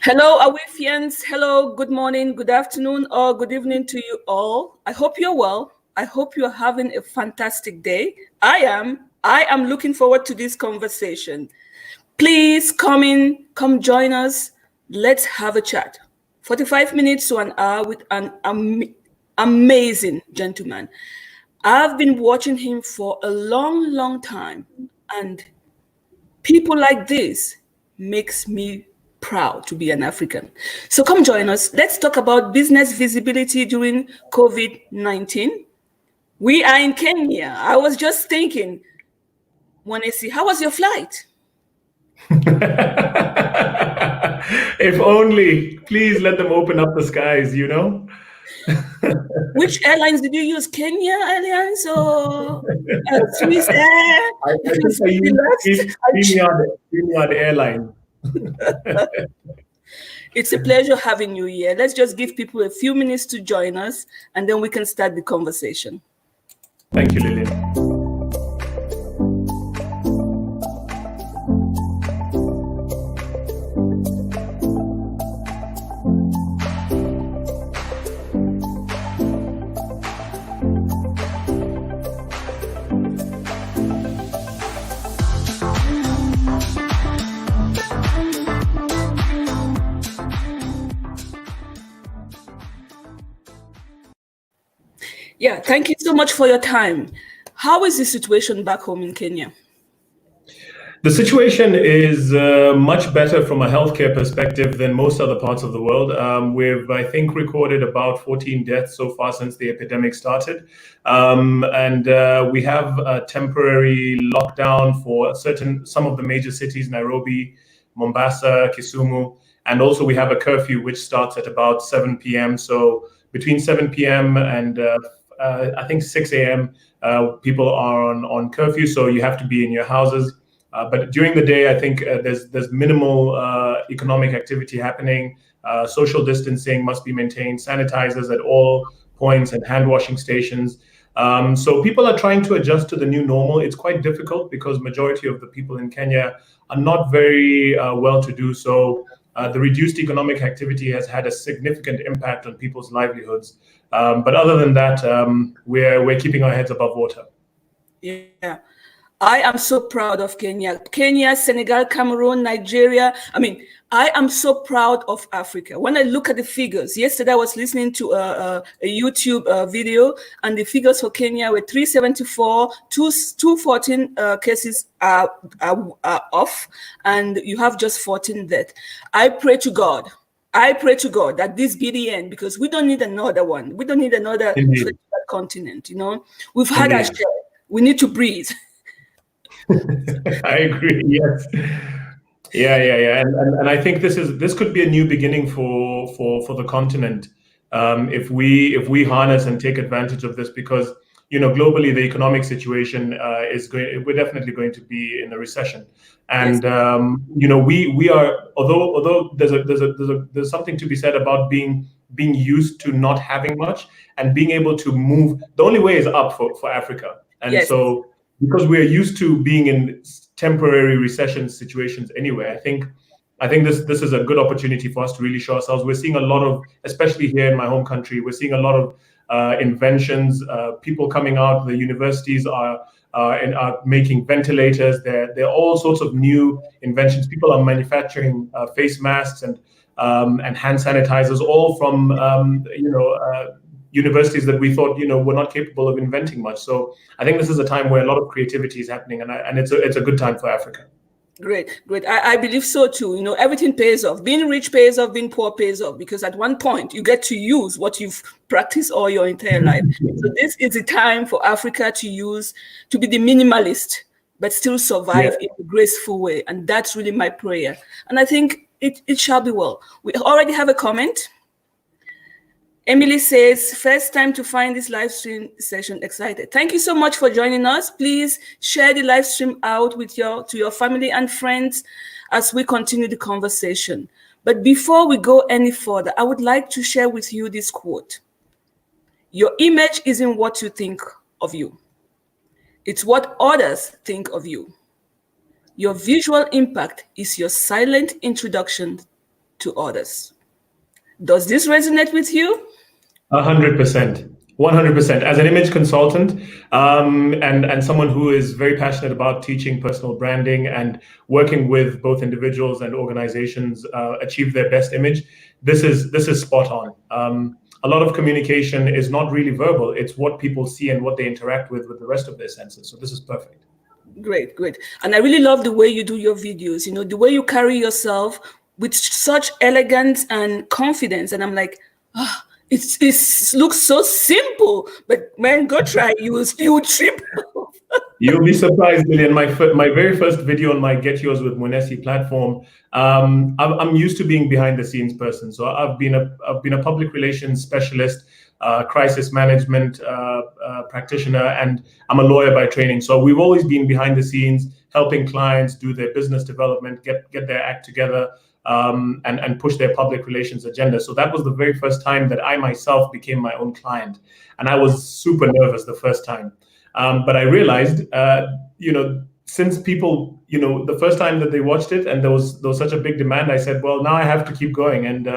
Hello, Awifians. Hello, good morning, good afternoon, or good evening to you all. I hope you're well. I hope you're having a fantastic day. I am. I am looking forward to this conversation. Please come in, come join us. Let's have a chat. 45 minutes to an hour with an amazing gentleman. I've been watching him for a long, long time, and people like this makes me proud to be an African. So come join us. Let's talk about business visibility during COVID-19. We are in Kenya. I was just thinking, Mwenesi, how was your flight? If only, please let them open up the skies, you know? Which airlines did you use? Kenya Airlines or Swiss Air? I If think it's I used deluxe, Premium Airline. it's a pleasure having you here. Let's just give people a few minutes to join us, and then we can start the conversation. Thank you, Lillian. Yeah, thank you so much for your time. How is the situation back home in Kenya? The situation is much better from a healthcare perspective than most other parts of the world. We've, I think, recorded about 14 deaths so far since the epidemic started. And we have a temporary lockdown for some of the major cities, Nairobi, Mombasa, Kisumu. And also we have a curfew which starts at about 7 p.m. So between 7 p.m. and I think 6 a.m., people are on curfew. So you have to be in your houses. But during the day, I think there's minimal economic activity happening. Social distancing must be maintained, sanitizers at all points, and hand washing stations. So people are trying to adjust to the new normal. It's quite difficult because majority of the people in Kenya are not very well-to-do. So the reduced economic activity has had a significant impact on people's livelihoods. But other than that, we're keeping our heads above water. Yeah. I am so proud of Kenya. Kenya, Senegal, Cameroon, Nigeria. I am so proud of Africa. When I look at the figures, yesterday I was listening to a YouTube video, and the figures for Kenya were 374, 214 cases are off, and you have just 14 deaths. I pray to God that this be the end, because we don't need another one. We don't need another continent. We've had our share. We need to breathe. I agree. Yes. Yeah. And I think this could be a new beginning for the continent, if we harness and take advantage of this, because globally the economic situation we're definitely going to be in a recession, and yes. We are, although there's something to be said about being used to not having much and being able to move. The only way is up for Africa, and yes. So because we're used to being in temporary recession situations anyway, I think this is a good opportunity for us to really show ourselves. We're seeing a lot of, especially here in my home country, we're seeing a lot of inventions. People coming out, the universities are making ventilators. There are all sorts of new inventions. People are manufacturing face masks and hand sanitizers, all from universities that we thought were not capable of inventing much. So I think this is a time where a lot of creativity is happening, and it's a good time for Africa. Great. I believe so too. Everything pays off. Being rich pays off, being poor pays off, because at one point you get to use what you've practiced all your entire life. So this is the time for Africa to be the minimalist, but still survive in a graceful way. And that's really my prayer. And I think it shall be well. We already have a comment. Emily says, first time to find this live stream session, excited. Thank you so much for joining us. Please share the live stream out to your family and friends as we continue the conversation. But before we go any further, I would like to share with you this quote. Your image isn't what you think of you. It's what others think of you. Your visual impact is your silent introduction to others. Does this resonate with you? 100%. 100%. As an image consultant, and someone who is very passionate about teaching personal branding and working with both individuals and organizations achieve their best image, this is spot on. A lot of communication is not really verbal; it's what people see and what they interact with the rest of their senses. So this is perfect. Great, great. And I really love the way you do your videos, the way you carry yourself with such elegance and confidence. And I'm like, it looks so simple, but man, go try it. You will trip. You'll be surprised, Lillian. My very first video on my Get Yours with Mwenesi platform. I'm used to being behind the scenes person. So I've been a public relations specialist, crisis management practitioner, and I'm a lawyer by training. So we've always been behind the scenes, helping clients do their business development, get their act together, and push their public relations agenda. So that was the very first time that I myself became my own client, and I was super nervous the first time. But I realized, since people, the first time that they watched it and there was such a big demand, I said, well, now I have to keep going. And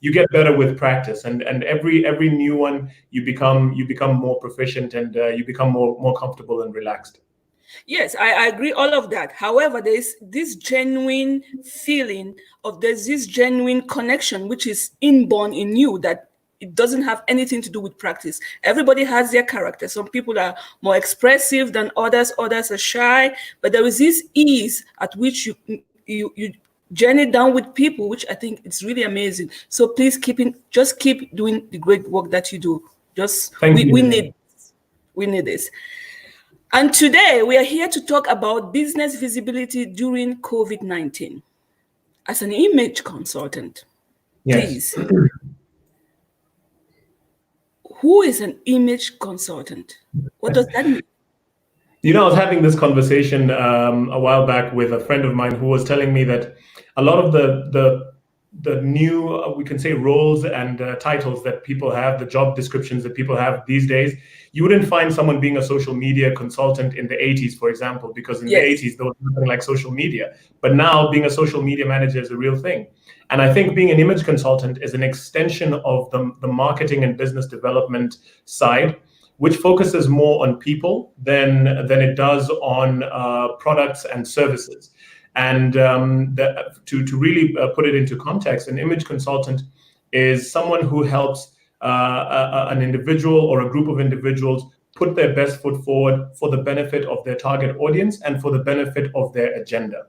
you get better with practice. And every new one, you become more proficient, and you become more comfortable and relaxed. Yes, I agree all of that. However, there's this genuine feeling there's this genuine connection, which is inborn in you, that it doesn't have anything to do with practice. Everybody has their character. Some people are more expressive than others. Others are shy. But there is this ease at which you journey down with people, which I think it's really amazing. So please keep doing the great work that you do. We need this. And today we are here to talk about business visibility during COVID-19. As an image consultant, yes. Please. Who is an image consultant? What does that mean? I was having this conversation a while back with a friend of mine who was telling me that a lot of the new, we can say, roles and titles that people have, the job descriptions that people have these days, you wouldn't find someone being a social media consultant in the 80s, for example, because in the 80s, there was nothing like social media. But now being a social media manager is a real thing. And I think being an image consultant is an extension of the marketing and business development side, which focuses more on people than it does on products and services. And to really put it into context, an image consultant is someone who helps an individual or a group of individuals put their best foot forward for the benefit of their target audience and for the benefit of their agenda.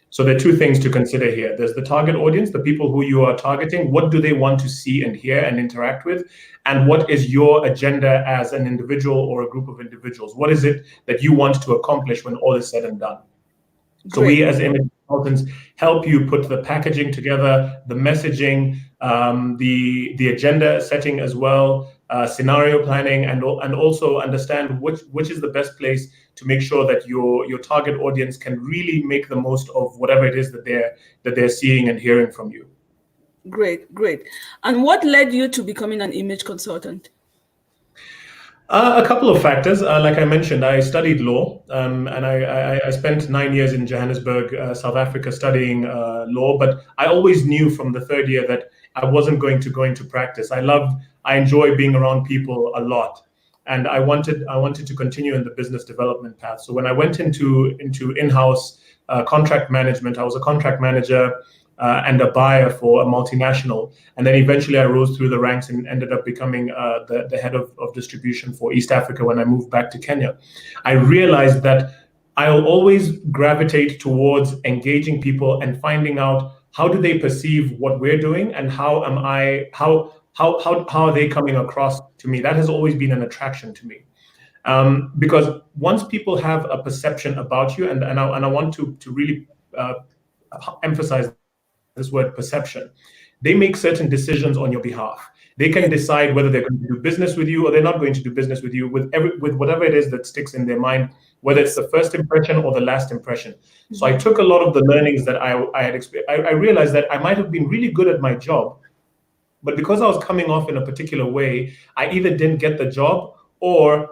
So there are two things to consider here. There's the target audience, the people who you are targeting. What do they want to see and hear and interact with? And what is your agenda as an individual or a group of individuals? What is it that you want to accomplish when all is said and done? So we as image consultants help you put the packaging together, the messaging, the agenda setting as well, scenario planning, and also understand which is the best place to make sure that your target audience can really make the most of whatever it is that they're seeing and hearing from you. Great. And what led you to becoming an image consultant? A couple of factors. Like I mentioned, I studied law, and I spent 9 years in Johannesburg, South Africa, studying law. But I always knew from the third year that I wasn't going to go into practice. I enjoy being around people a lot, and I wanted to continue in the business development path. So when I went into in-house contract management, I was a contract manager and a buyer for a multinational. And then eventually I rose through the ranks and ended up becoming the head of distribution for East Africa when I moved back to Kenya. I realized that I'll always gravitate towards engaging people and finding out how do they perceive what we're doing and how are they coming across to me. That has always been an attraction to me. Because once people have a perception about you, and I want to really emphasize this word perception, they make certain decisions on your behalf. They can decide whether they're going to do business with you or they're not going to do business with you with whatever it is that sticks in their mind, whether it's the first impression or the last impression. So I took a lot of the learnings that I had experienced. I realized that I might have been really good at my job, but because I was coming off in a particular way, I either didn't get the job or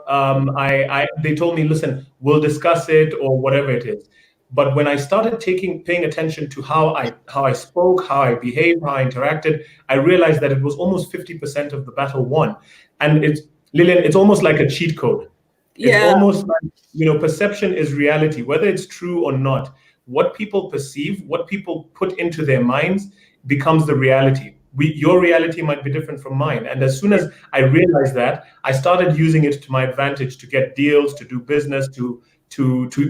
they told me, listen, we'll discuss it or whatever it is. But when I started paying attention to how I spoke, how I behaved, how I interacted, I realized that it was almost 50% of the battle won. And it's, Lillian, it's almost like a cheat code. It's Yeah. almost like, perception is reality, whether it's true or not. What people perceive, what people put into their minds becomes the reality. Your reality might be different from mine. And as soon as I realized that, I started using it to my advantage to get deals, to do business, to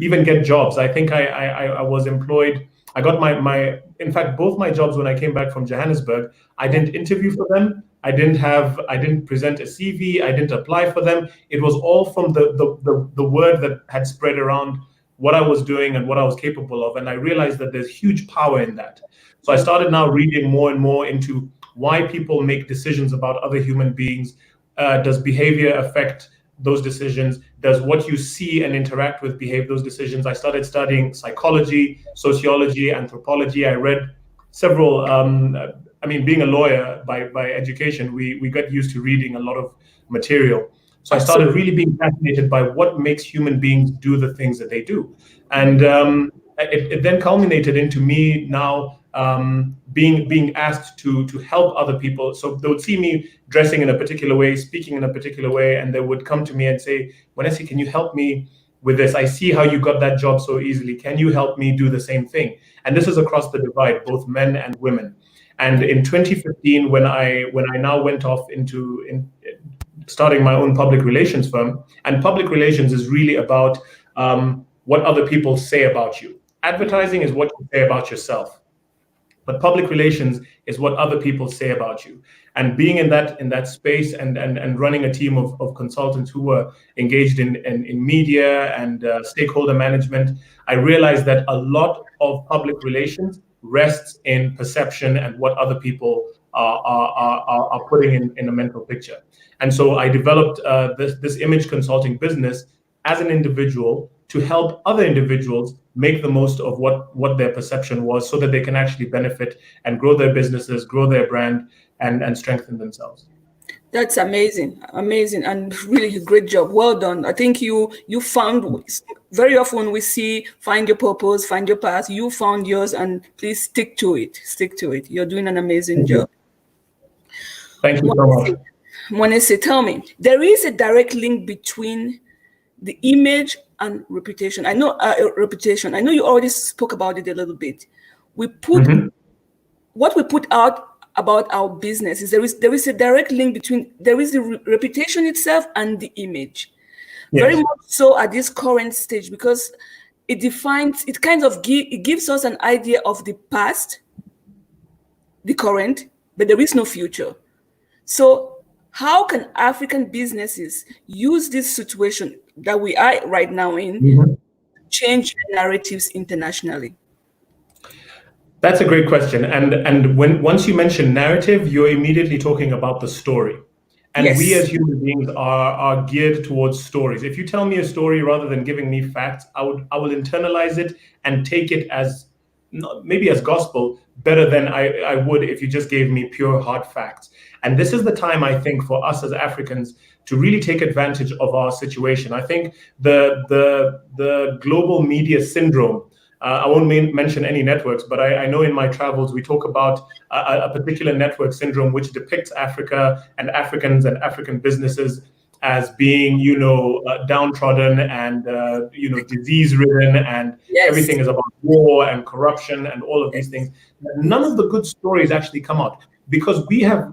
even get jobs. I think I was employed. I got in fact, both my jobs when I came back from Johannesburg, I didn't interview for them. I didn't present a CV. I didn't apply for them. It was all from the word that had spread around what I was doing and what I was capable of. And I realized that there's huge power in that. So I started now reading more and more into why people make decisions about other human beings. Does behavior affect those decisions? Does what you see and interact with behave those decisions? I started studying psychology, sociology, anthropology. I read several, being a lawyer by education, we got used to reading a lot of material. So I started really being fascinated by what makes human beings do the things that they do. And it then culminated into me now being asked to help other people. So they would see me dressing in a particular way, speaking in a particular way, and they would come to me and say, "Mwenesi, can you help me with this? I see how you got that job so easily. Can you help me do the same thing?" And this is across the divide, both men and women. And in 2015, when I now went off into starting my own public relations firm, and public relations is really about what other people say about you. Advertising is what you say about yourself, but public relations is what other people say about you. And being in that space and running a team of consultants who were engaged in media and stakeholder management, I realized that a lot of public relations rests in perception and what other people are putting in a mental picture. And so I developed this image consulting business as an individual to help other individuals make the most of what their perception was, so that they can actually benefit and grow their businesses, grow their brand, and strengthen themselves. That's amazing, and really a great job. Well done. I think you found, very often when we see find your purpose, find your path, you found yours, and please stick to it. Stick to it. You're doing an amazing job. Thank you so much. Mwenesi, tell me, there is a direct link between the image and reputation. I know reputation. I know you already spoke about it a little bit. We put what we put out about our business is there is a direct link between the reputation itself and the image. Yes. Very much so at this current stage, because it defines, it kind of it gives us an idea of the past, the current, but there is no future. So how can African businesses use this situation that we are right now in to change narratives internationally? That's a great question. And once you mention narrative, you're immediately talking about the story. And yes, we as human beings are geared towards stories. If you tell me a story rather than giving me facts, I will internalize it and take it as maybe as gospel better than I would if you just gave me pure hard facts. And this is the time, I think, for us as Africans to really take advantage of our situation. I think the global media syndrome, I won't mention any networks, but I know in my travels we talk about a particular network syndrome which depicts Africa and Africans and African businesses as being, downtrodden and, disease-ridden, and yes, everything is about war and corruption and all of these things. None of the good stories actually come out because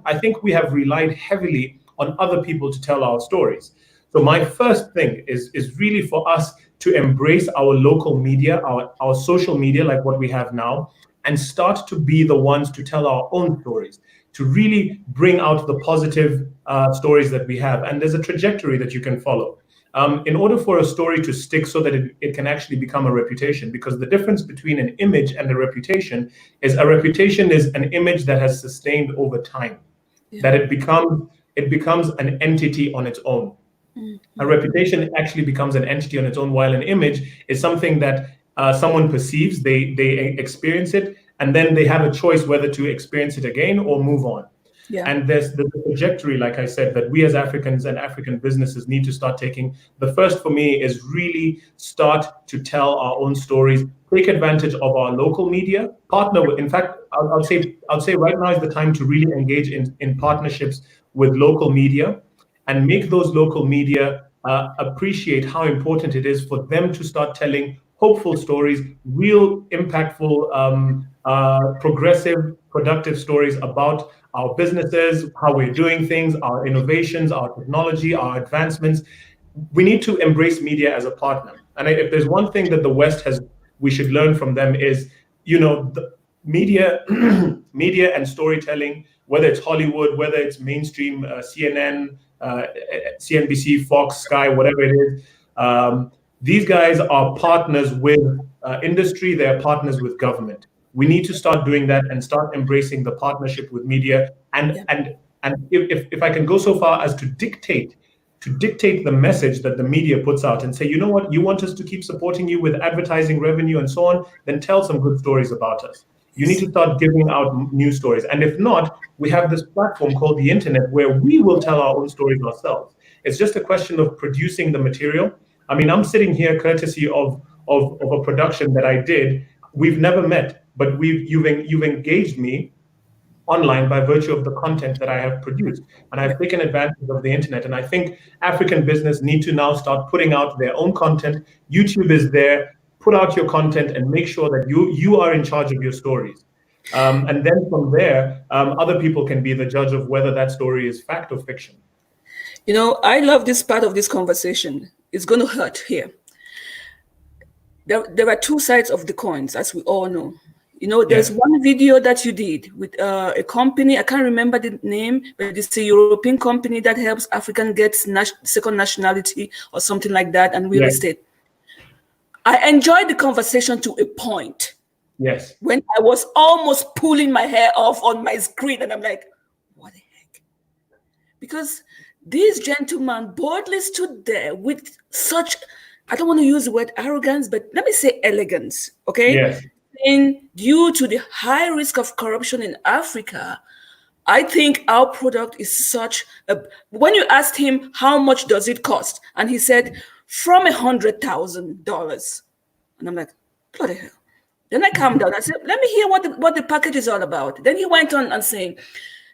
I think we have relied heavily on other people to tell our stories. So my first thing is really for us to embrace our local media, our social media, like what we have now, and start to be the ones to tell our own stories, to really bring out the positive stories that we have. And there's a trajectory that you can follow in order for a story to stick, so that it can actually become a reputation. Because the difference between an image and a reputation is a reputation is an image that has sustained over time, that it becomes an entity on its own. A reputation actually becomes an entity on its own, while an image is something that someone perceives, they experience it, and then they have a choice whether to experience it again or move on. Yeah. And there's the trajectory, like I said, that we as Africans and African businesses need to start taking. The first for me is really start to tell our own stories, take advantage of our local media, partner with, in fact, I'll say right now is the time to really engage in partnerships with local media and make those local media appreciate how important it is for them to start telling hopeful stories, real impactful, progressive, productive stories about our businesses, how we're doing things, our innovations, our technology, our advancements. We need to embrace media as a partner. And if there's one thing that the West has, we should learn from them is, the media, media and storytelling, whether it's Hollywood, whether it's mainstream CNN, CNBC, Fox, Sky, whatever it is. These guys are partners with industry. They are partners with government. We need to start doing that and start embracing the partnership with media. And if I can go so far as to dictate the message that the media puts out and say, you know what, you want us to keep supporting you with advertising revenue and so on, then tell some good stories about us. You need to start giving out news stories. And if not, we have this platform called the internet where we will tell our own stories ourselves. It's just a question of producing the material. I mean, I'm sitting here courtesy of a production that I did. We've never met, but you've engaged me online by virtue of the content that I have produced. And I've taken advantage of the internet. And I think African business need to now start putting out their own content. YouTube is there. Put out your content and make sure that you are in charge of your stories. And then from there, other people can be the judge of whether that story is fact or fiction. I love this part of this conversation. It's going to hurt here. There are two sides of the coins, as we all know. There's one video that you did with a company, I can't remember the name, but it's a European company that helps African get second nationality or something like that, and real estate. I enjoyed the conversation to a point. Yes. When I was almost pulling my hair off on my screen, and I'm like, what the heck? Because this gentleman boldly stood there with such, I don't want to use the word arrogance, but let me say elegance, okay? Yes. And due to the high risk of corruption in Africa, I think our product is such a, when you asked him how much does it cost, and he said from $100,000, and I'm like, bloody hell. Then I calmed down. I said, let me hear what the package is all about. Then he went on and saying,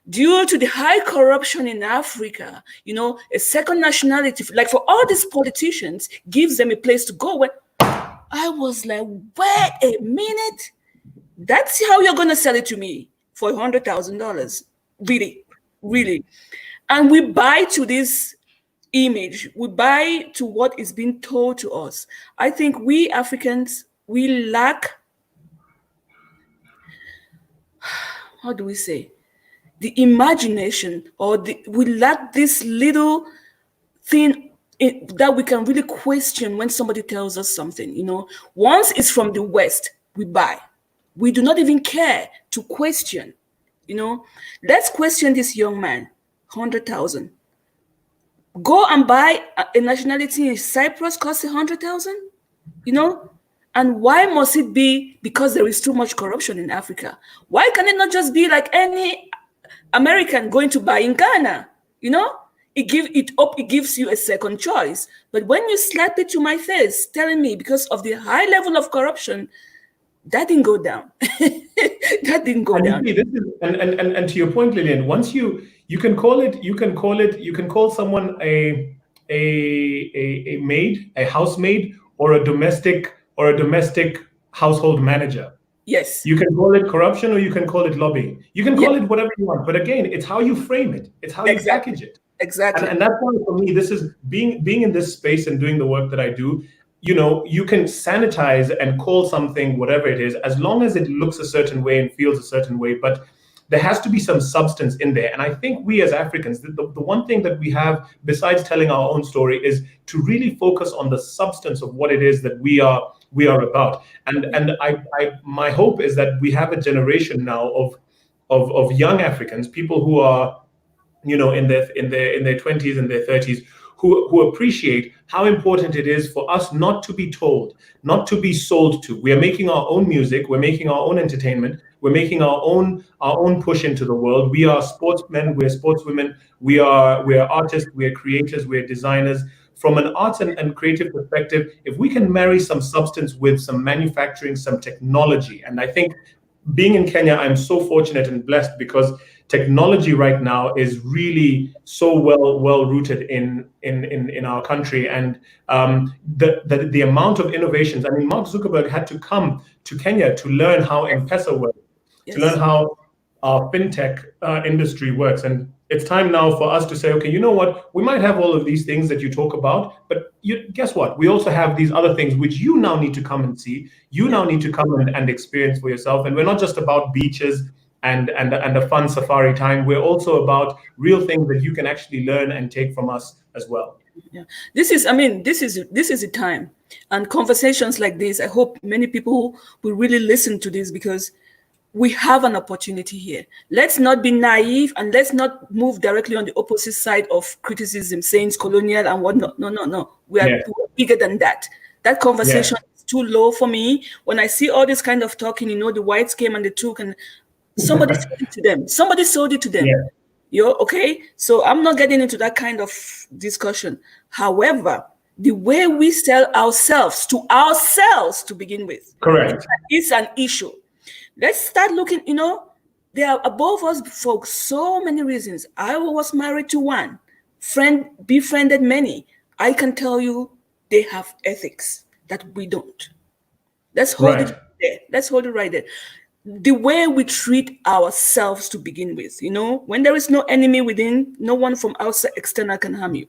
due to the high corruption in Africa, a second nationality, like for all these politicians, gives them a place to go. When I was like, wait a minute, that's how you're going to sell it to me for $100,000? Really, really. And we buy to this image, we buy to what is being told to us. I think we Africans, we lack, how do we say, the imagination, or we lack this little thing that we can really question when somebody tells us something. Once it's from the West, we buy. We do not even care to question. Let's question this young man, 100,000. Go and buy a nationality in Cyprus costs 100,000. And why must it be because there is too much corruption in Africa? Why can it not just be like any American going to buy in Ghana? It gives you a second choice. But when you slap it to my face, telling me because of the high level of corruption, that didn't go down. That didn't go down. This is, and to your point, Lillian, once you can call someone a maid, a housemaid, or a domestic household manager. Yes. You can call it corruption or you can call it lobbying. You can call it whatever you want. But again, it's how you frame it. It's how you package it. Exactly. And that's why for me, this is being in this space and doing the work that I do. You can sanitize and call something whatever it is, as long as it looks a certain way and feels a certain way. But there has to be some substance in there. And I think we as Africans, the one thing that we have, besides telling our own story, is to really focus on the substance of what it is that we are about. And my hope is that we have a generation now of young Africans, people who are, in their 20s and their 30s, who appreciate how important it is for us not to be told, not to be sold to. We are making our own music, we're making our own entertainment, We're making our own push into the world. We are sportsmen, we're sportswomen, we're artists, we're creators, we're designers. From an arts and creative perspective, if we can marry some substance with some manufacturing, some technology, and I think being in Kenya, I'm so fortunate and blessed because technology right now is really so well rooted in our country, and the amount of innovations. I mean, Mark Zuckerberg had to come to Kenya to learn how M-Pesa works, to learn how our fintech industry works, and it's time now for us to say, okay, you know what? We might have all of these things that you talk about, but guess what? We also have these other things which you now need to come and see. You now need to come and experience for yourself. And we're not just about beaches and a fun safari time. We're also about real things that you can actually learn and take from us as well. Yeah, this is a time, and conversations like this, I hope many people will really listen to this, because we have an opportunity here. Let's not be naive, and let's not move directly on the opposite side of criticism, saying it's colonial and whatnot. No. We are bigger than that. That conversation is too low for me. When I see all this kind of talking, the whites came and they took, and somebody sold it to them. Somebody sold it to them. Okay? So I'm not getting into that kind of discussion. However, the way we sell ourselves to begin with, correct, is an issue. Let's start looking, they are above us for so many reasons. I was married to one, befriended many. I can tell you they have ethics that we don't. Let's hold it there. Let's hold it right there. The way we treat ourselves to begin with, when there is no enemy within, no one from outside external can harm you.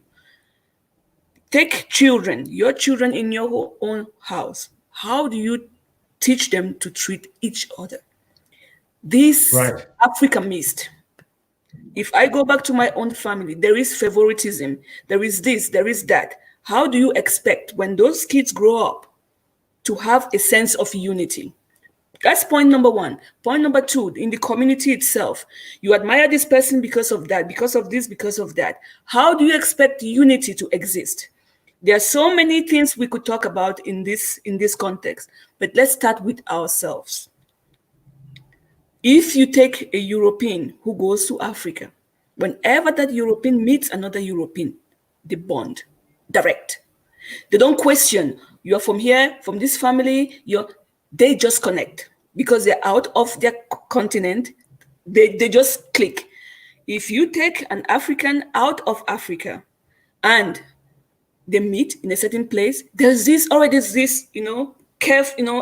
Take your children in your own house. How do you teach them to treat each other? This Africa missed. If I go back to my own family, there is favoritism, there is this, there is that. How do you expect when those kids grow up to have a sense of unity? That's point number one. Point number two, in the community itself, you admire this person because of that, because of this, because of that. How do you expect unity to exist? There are so many things we could talk about in this context, but let's start with ourselves. If you take a European who goes to Africa, whenever that European meets another European, they bond direct. They don't question, you're from here, from this family, they just connect because they're out of their continent. They just click. If you take an African out of Africa and they meet in a certain place, there's this, I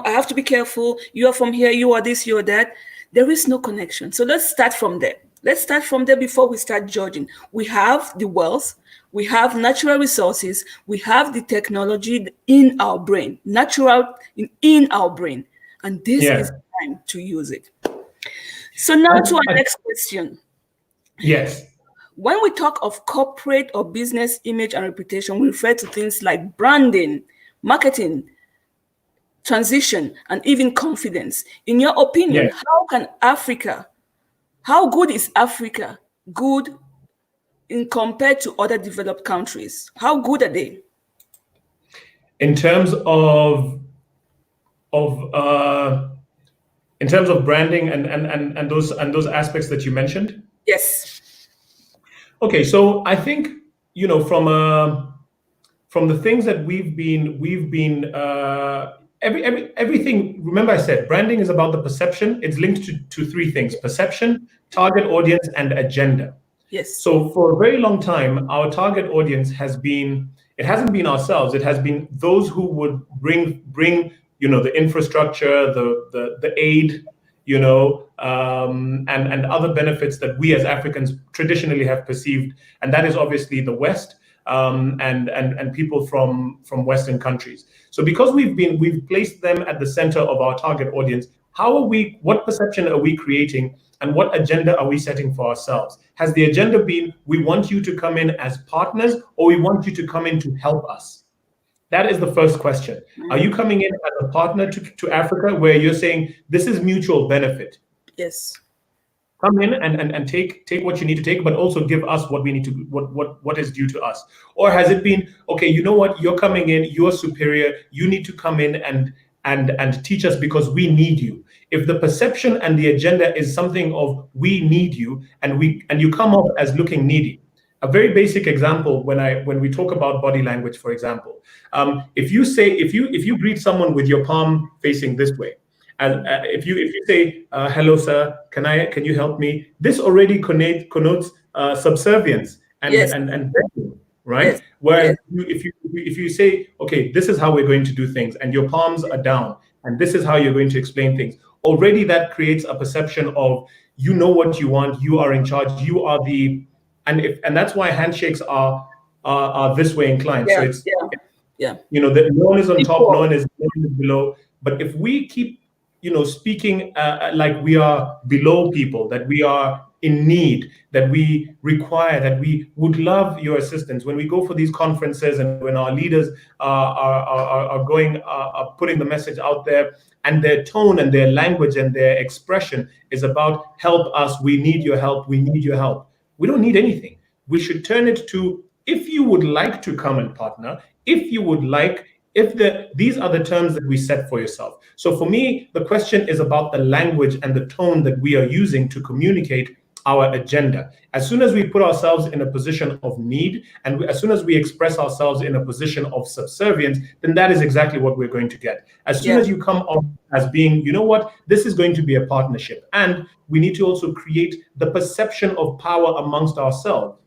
have to be careful. You are from here, you are this, you are that. There is no connection. So let's start from there. Let's start from there before we start judging. We have the wealth, we have natural resources, we have the technology in our brain, in our brain. And this is the time to use it. So now to our next question. Yes. When we talk of corporate or business image and reputation, we refer to things like branding, marketing, transition, and even confidence. In your opinion, how good is Africa in compared to other developed countries? How good are they? In terms of branding and those aspects that you mentioned? Yes. Okay, so I think from the things that we've been everything. Remember, I said branding is about the perception. It's linked to three things: perception, target audience, and agenda. Yes. So for a very long time, our target audience hasn't been ourselves. It has been those who would bring the infrastructure, the aid, and other benefits that we as Africans traditionally have perceived, and that is obviously the West, and people from Western countries. So because we've placed them at the center of our target audience, what perception are we creating, and what agenda are we setting for ourselves? Has the agenda been, we want you to come in as partners, or we want you to come in to help us? That is the first question. Are you coming in as a partner to Africa, where you're saying this is mutual benefit? Yes. Come in and take what you need to take, but also give us what we need to, what is due to us? Or has it been, okay, you know what, you're coming in, you're superior, you need to come in and teach us because we need you. If the perception and the agenda is something of we need you, and you come off as looking needy. A very basic example, when we talk about body language, for example, if you greet someone with your palm facing this way, and if you say hello sir, can you help me, this already connotes subservience Yes. and begging, right? Yes. Whereas Yes. if you say, okay, this is how we're going to do things, and your palms are down, and this is how you're going to explain things, already that creates a perception of, you know what you want, you are in charge, you are the, and that's why handshakes are this way inclined. So Yeah. it's, Yeah. Yeah. that no one is on top, Equal. no one is below. But if we keep, speaking like we are below people, that we are in need, that we require, that we would love your assistance, when we go for these conferences and when our leaders are going, are putting the message out there, and their tone and their language and their expression is about help us, we need your help, we need your help. We don't need anything. We should turn it to, if you would like to come and partner, if you would like, these are the terms that we set for yourself. So for me, the question is about the language and the tone that we are using to communicate our agenda. As soon as we put ourselves in a position of need, and as soon as we express ourselves in a position of subservience, then that is exactly what we're going to get. As soon as you come off as being, you know what, this is going to be a partnership, and we need to also create the perception of power amongst ourselves.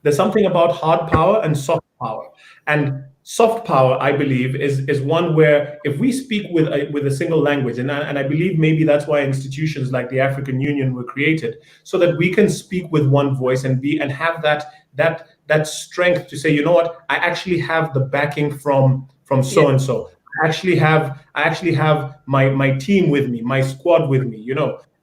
There's something about hard power and soft power. And soft power, I believe, is one where if we speak with a single language, and I believe maybe that's why institutions like the African Union were created, so that we can speak with one voice and have that strength to say, you know what, I actually have the backing from so and so. I actually have my team with me, my squad with me,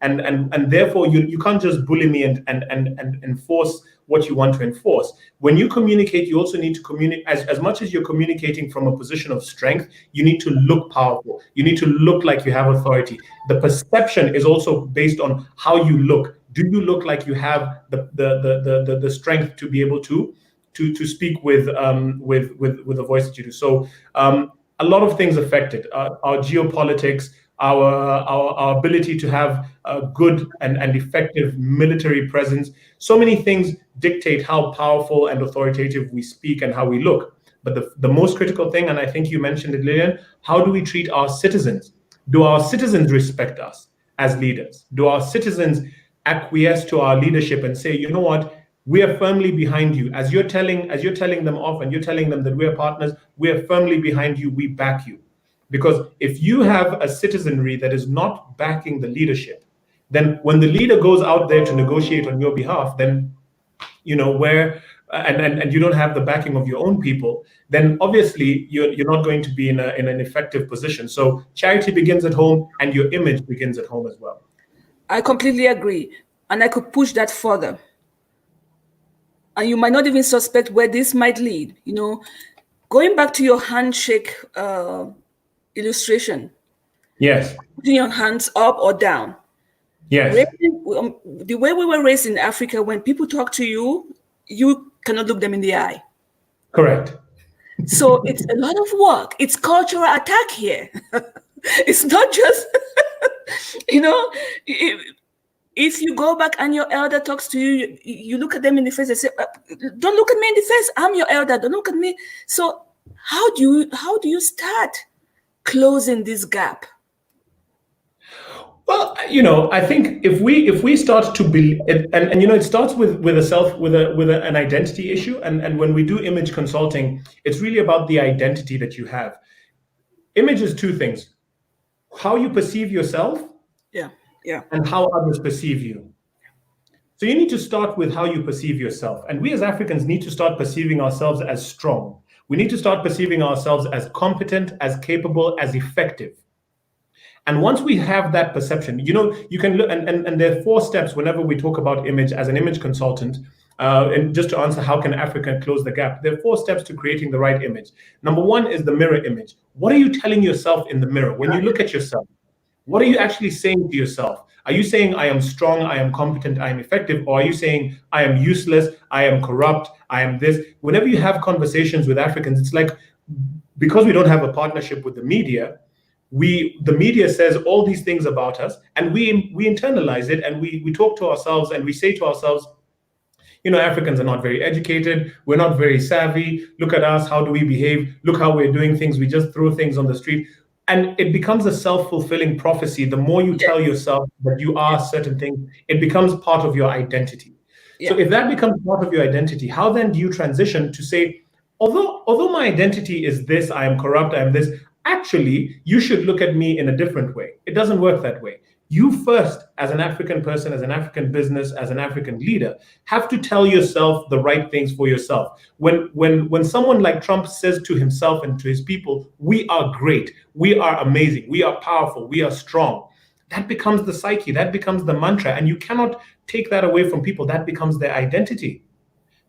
and therefore you can't just bully me and enforce what you want to enforce. When you communicate, you also need to communicate, as much as you're communicating from a position of strength, you need to look powerful. You need to look like you have authority. The perception is also based on how you look. Do you look like you have the strength to be able to speak with the voice that you do? So a lot of things affected our geopolitics, our ability to have a good and effective military presence. So many things dictate how powerful and authoritative we speak and how we look. But the most critical thing, and I think you mentioned it, Lillian, how do we treat our citizens? Do our citizens respect us as leaders? Do our citizens acquiesce to our leadership and say, you know what, we are firmly behind you. As you're telling them off and you're telling them that we're partners, we are firmly behind you, we back you. Because if you have a citizenry that is not backing the leadership, then when the leader goes out there to negotiate on your behalf, then where and you don't have the backing of your own people, then obviously you're not going to be in an effective position. So charity begins at home, and your image begins at home as well. I completely agree, and I could push that further. And you might not even suspect where this might lead. Going back to your handshake illustration. Yes. Putting your hands up or down. Yes. The way we were raised in Africa, when people talk to you, you cannot look them in the eye. Correct. So it's a lot of work. It's cultural attack here. It's not just, if you go back and your elder talks to you, you look at them in the face and say, don't look at me in the face. I'm your elder. Don't look at me. So how do you start closing this gap? Well, I think if we start to build, and it starts with an identity issue, and when we do image consulting, it's really about the identity that you have. Image is two things: how you perceive yourself, and how others perceive you. So you need to start with how you perceive yourself, and we as Africans need to start perceiving ourselves as strong. We need to start perceiving ourselves as competent, as capable, as effective. And once we have that perception, you can look, and there are 4 steps whenever we talk about image as an image consultant. And just to answer, how can Africa close the gap? There are 4 steps to creating the right image. Number 1 is the mirror image. What are you telling yourself in the mirror? When you look at yourself, what are you actually saying to yourself? Are you saying, I am strong, I am competent, I am effective? Or are you saying, I am useless, I am corrupt, I am this? Whenever you have conversations with Africans, it's like, because we don't have a partnership with the media, The media says all these things about us, and we internalize it, and we talk to ourselves and we say to ourselves, Africans are not very educated. We're not very savvy. Look at us. How do we behave? Look how we're doing things. We just throw things on the street. And it becomes a self-fulfilling prophecy. The more you tell yourself that you are certain things, it becomes part of your identity. Yeah. So if that becomes part of your identity, how then do you transition to say, although my identity is this, I am corrupt, I am this, actually, you should look at me in a different way. It doesn't work that way. You first, as an African person, as an African business, as an African leader, have to tell yourself the right things for yourself. When someone like Trump says to himself and to his people, we are great, we are amazing, we are powerful, we are strong, that becomes the psyche, that becomes the mantra, and you cannot take that away from people. That becomes their identity.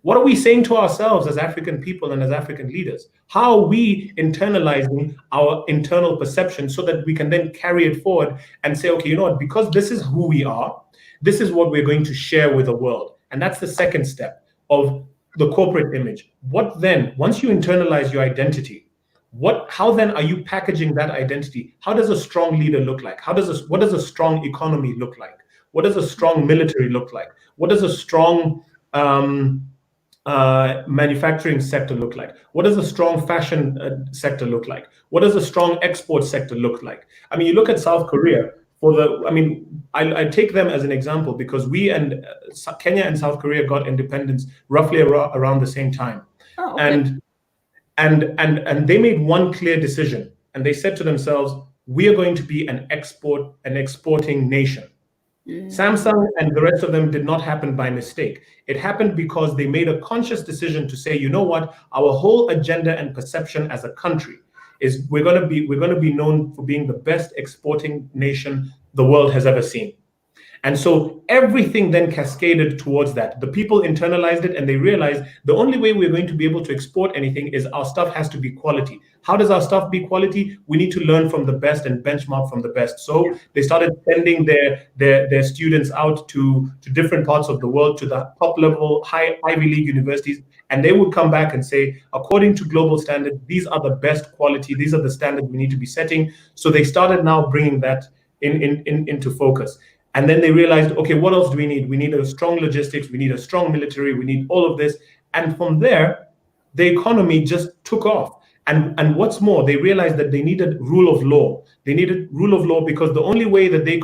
What are we saying to ourselves as African people and as African leaders? How are we internalizing our internal perception so that we can then carry it forward and say, okay, you know what, because this is who we are, this is what we're going to share with the world. And that's the second step of the corporate image. What then, once you internalize your identity, how then are you packaging that identity? How does a strong leader look like? What does a strong economy look like? What does a strong military look like? What does a strong manufacturing sector look like? What does a strong fashion sector look like? What does a strong export sector look like? I mean, you look at South Korea. I take them as an example because we and Kenya and South Korea got independence roughly around the same time. Oh, okay. And they made one clear decision, and they said to themselves, we are going to be an exporting nation. Samsung and the rest of them did not happen by mistake. It happened because they made a conscious decision to say, you know what, our whole agenda and perception as a country is we're going to be known for being the best exporting nation the world has ever seen. And so everything then cascaded towards that. The people internalized it, and they realized the only way we're going to be able to export anything is our stuff has to be quality. How does our stuff be quality? We need to learn from the best and benchmark from the best. So they started sending their students out to different parts of the world, to the top level, high Ivy League universities, and they would come back and say, according to global standards, these are the best quality, these are the standards we need to be setting. So they started now bringing that into focus. And then they realized, okay, what else do we need? We need a strong logistics, we need a strong military, we need all of this. And from there, the economy just took off. And what's more, they realized that they needed rule of law. They needed rule of law because the only way that they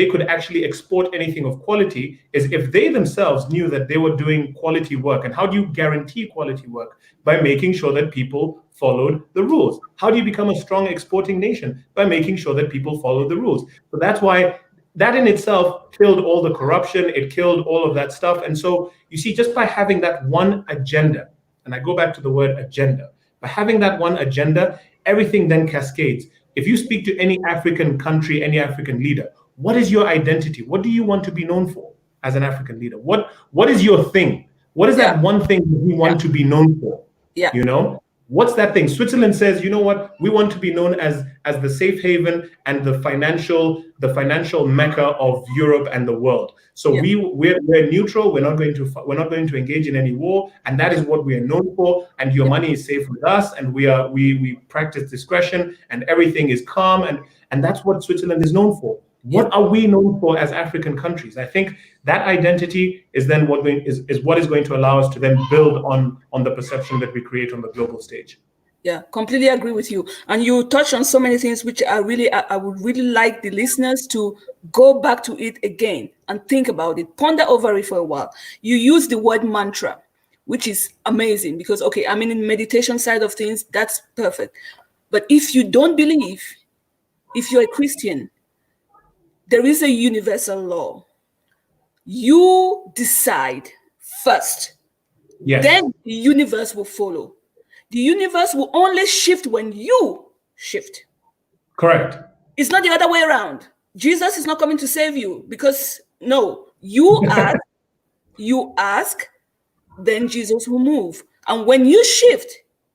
could actually export anything of quality is if they themselves knew that they were doing quality work. And how do you guarantee quality work? By making sure that people followed the rules. How do you become a strong exporting nation? By making sure that people follow the rules. So that's why that in itself killed all the corruption, it killed all of that stuff. And so you see, just by having that one agenda, and I go back to the word agenda, by having that one agenda, everything then cascades. If you speak to any African country, any African leader, what is your identity? What do you want to be known for as an African leader? What is your thing? What is that one thing that you want to be known for? Yeah. You know? What's that thing? Switzerland says, you know what? We want to be known as the safe haven and the financial mecca of Europe and the world. So we're neutral. We're not going to engage in any war, and that is what we are known for. And your money is safe with us, and we practice discretion, and everything is calm, and that's what Switzerland is known for. What are we known for as African countries? I think that identity is then what is going to allow us to then build on the perception that we create on the global stage. Yeah, completely agree with you. And you touched on so many things which I would really like the listeners to go back to it again and think about it, ponder over it for a while. You use the word mantra, which is amazing because, okay, I mean, in meditation side of things, that's perfect. But if you don't believe, if you're a Christian, there is a universal law. You decide first. Yes. Then the universe will follow. The universe will only shift when you shift. Correct. It's not the other way around. Jesus is not coming to save you because, no, you ask, then Jesus will move. And when you shift,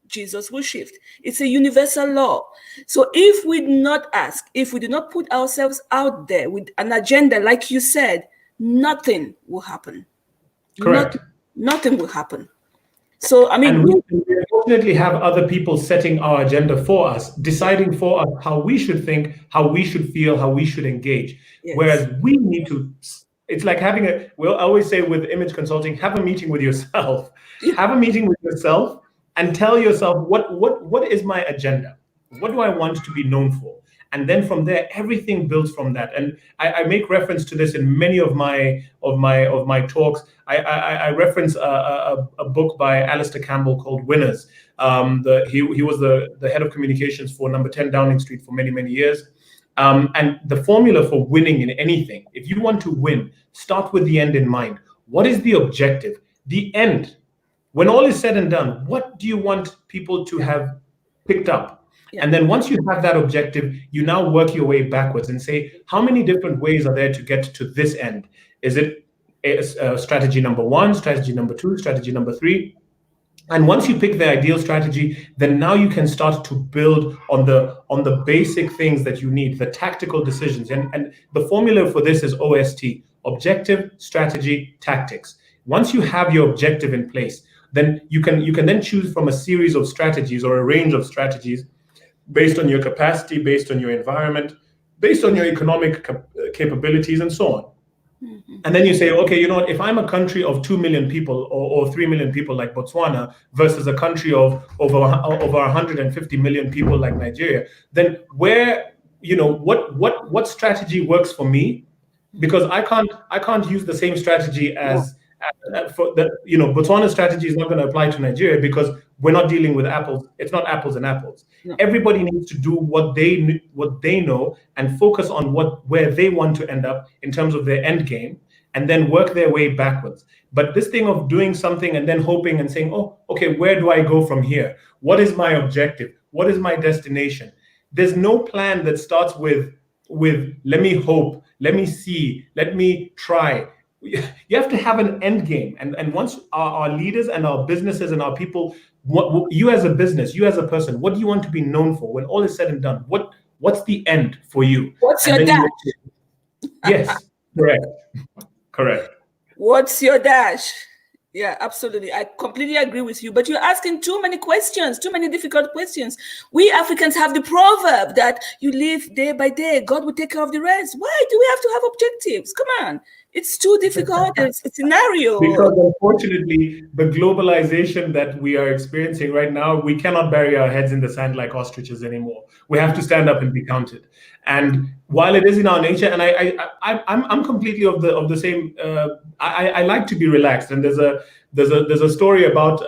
Jesus will shift. It's a universal law. So if we do not ask, if we do not put ourselves out there with an agenda, like you said, nothing will happen. Correct. Nothing will happen. So, I mean, And we unfortunately have other people setting our agenda for us, deciding for us how we should think, how we should feel, how we should engage. yes. Whereas we need to, it's like having we'll always say with image consulting, have a meeting with yourself. Yeah. Have a meeting with yourself and tell yourself, what is my agenda? What do I want to be known for? And then from there, everything builds from that. And I make reference to this in many of my talks. I reference a book by Alistair Campbell called Winners. He was the head of communications for Number 10 Downing Street for many years. And the formula for winning in anything, if you want to win, start with the end in mind. What is the objective? The end. When all is said and done, what do you want people to have picked up? Yeah. And then once you have that objective, you now work your way backwards and say, how many different ways are there to get to this end? Is it strategy number 1, strategy number 2, strategy number 3? And once you pick the ideal strategy, then now you can start to build on the basic things that you need, the tactical decisions. And the formula for this is OST, objective, strategy, tactics. Once you have your objective in place, then you can then choose from a series of strategies or a range of strategies based on your capacity, based on your environment, based on your economic capabilities, and so on. Mm-hmm. And then you say, okay, you know what, if I'm a country of 2 million people or 3 million people like Botswana versus a country of over 150 million people like Nigeria, then what strategy works for me? Because I can't use the same strategy as Botswana's strategy is not going to apply to Nigeria because we're not dealing with apples. It's not apples and apples. No. Everybody needs to do what they know and focus on where they want to end up in terms of their end game, and then work their way backwards. But this thing of doing something and then hoping and saying, oh, okay, where do I go from here? What is my objective? What is my destination? There's no plan that starts with let me hope, let me see, let me try. You have to have an end game. And once our leaders and our businesses and our people, you as a business, you as a person, what do you want to be known for? When all is said and done, what's the end for you? What's your dash? Yes, correct. What's your dash? Yeah, absolutely. I completely agree with you. But you're asking too many questions, too many difficult questions. We Africans have the proverb that you live day by day, God will take care of the rest. Why do we have to have objectives? Come on. It's too difficult. It's a scenario. Because unfortunately, the globalization that we are experiencing right now, we cannot bury our heads in the sand like ostriches anymore. We have to stand up and be counted. And while it is in our nature, and I'm completely of the same. I like to be relaxed. And there's a story about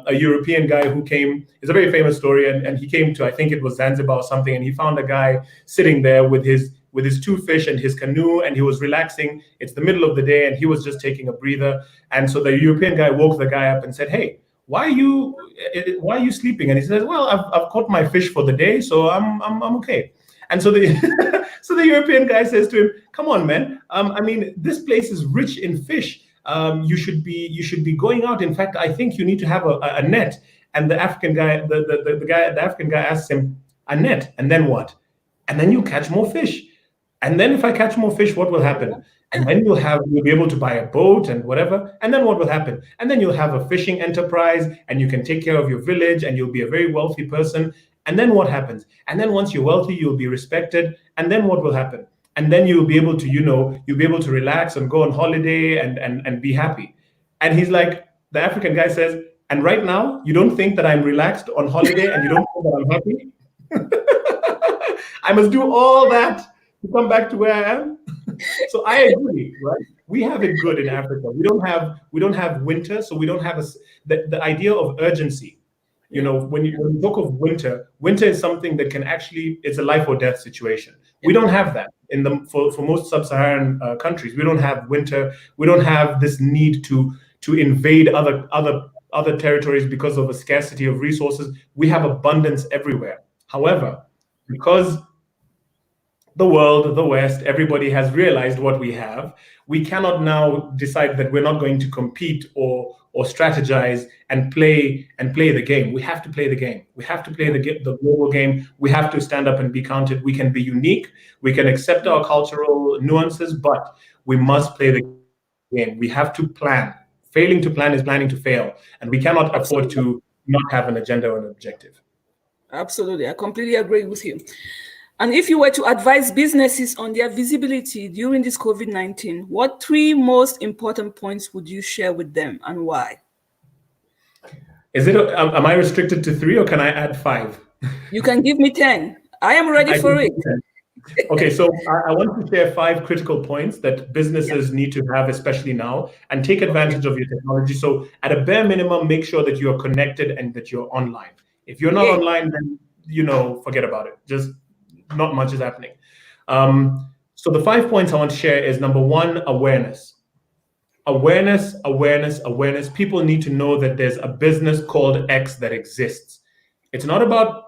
a European guy who came. It's a very famous story, and he came to, I think it was Zanzibar or something, and he found a guy sitting there with his 2 fish and his canoe, and he was relaxing. It's the middle of the day, and he was just taking a breather. And so the European guy woke the guy up and said, "Hey, why are you sleeping?" And he says, "Well, I've caught my fish for the day, so I'm okay." And so the so the European guy says to him, "Come on, man. I mean, this place is rich in fish. You should be going out. In fact, I think you need to have a net." And the African guy, the African guy asks him, "A net, and then what?" "And then you catch more fish." "And then if I catch more fish, what will happen?" "And then you'll be able to buy a boat and whatever. And then what will happen?" "And then you'll have a fishing enterprise and you can take care of your village and you'll be a very wealthy person. And then what happens? And then once you're wealthy, you'll be respected. And then what will happen? And then you'll be able to relax and go on holiday and be happy." And he's like, the African guy says, "And right now, you don't think that I'm relaxed on holiday and you don't think that I'm happy? I must do all that to come back to where I am." So I agree, right? We have it good in Africa. We don't have winter, so we don't have the idea of urgency. When you talk of winter is something that can actually, it's a life or death situation. We don't have that for most sub-Saharan countries. We don't have winter. We don't have this need to invade other territories because of a scarcity of resources. We have abundance everywhere. However, because the world, the West, everybody has realized what we have, we cannot now decide that we're not going to compete or strategize and play the game. We have to play the game. We have to play the global game. We have to stand up and be counted. We can be unique. We can accept our cultural nuances, but we must play the game. We have to plan Failing to plan is planning to fail, and we cannot afford Absolutely. to not have an agenda or an objective. Absolutely. I completely agree with you. And if you were to advise businesses on their visibility during this COVID-19, what 3 most important points would you share with them and why? Am I restricted to 3 or can I add 5? You can give me 10. I am ready for it. Okay, so I want to share 5 critical points that businesses need to have, especially now, and take advantage of your technology. So at a bare minimum, make sure that you're connected and that you're online. If you're not online, then, forget about it. Just not much is happening. So the 5 points I want to share is number 1, awareness. Awareness. People need to know that there's a business called X that exists. It's not about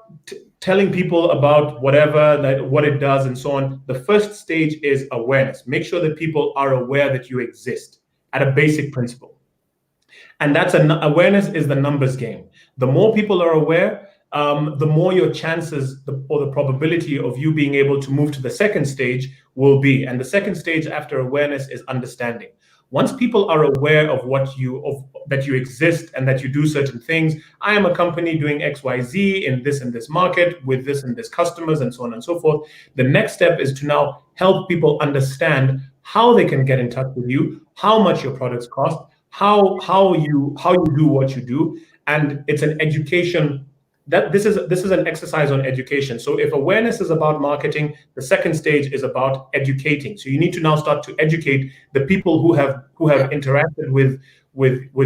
telling people about whatever, like what it does and so on. The first stage is awareness. Make sure that people are aware that you exist at a basic principle. And awareness is the numbers game. The more people are aware, the more your chances or the probability of you being able to move to the second stage will be. And the second stage after awareness is understanding. Once people are aware of that you exist and that you do certain things, I am a company doing XYZ in this market with this and this customers and so on and so forth. The next step is to now help people understand how they can get in touch with you, how much your products cost, how you do what you do, and it's an education. This is an exercise on education. So if awareness is about marketing, the second stage is about educating. So you need to now start to educate the people who have interacted with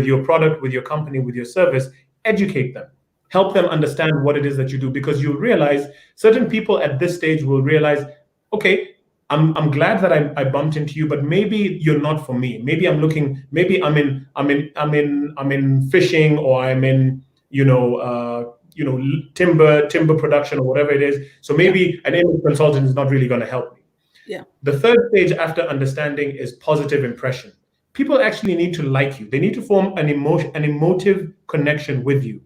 your product, with your company, with your service. Educate them, help them understand what it is that you do, because you'll realize certain people at this stage will realize, okay, I'm glad that I bumped into you, but maybe you're not for me. Maybe I'm in fishing, or I'm in timber production or whatever it is. So maybe an image consultant is not really going to help me. Yeah. The third stage after understanding is positive impression. People actually need to like you. They need to form an emotive connection with you.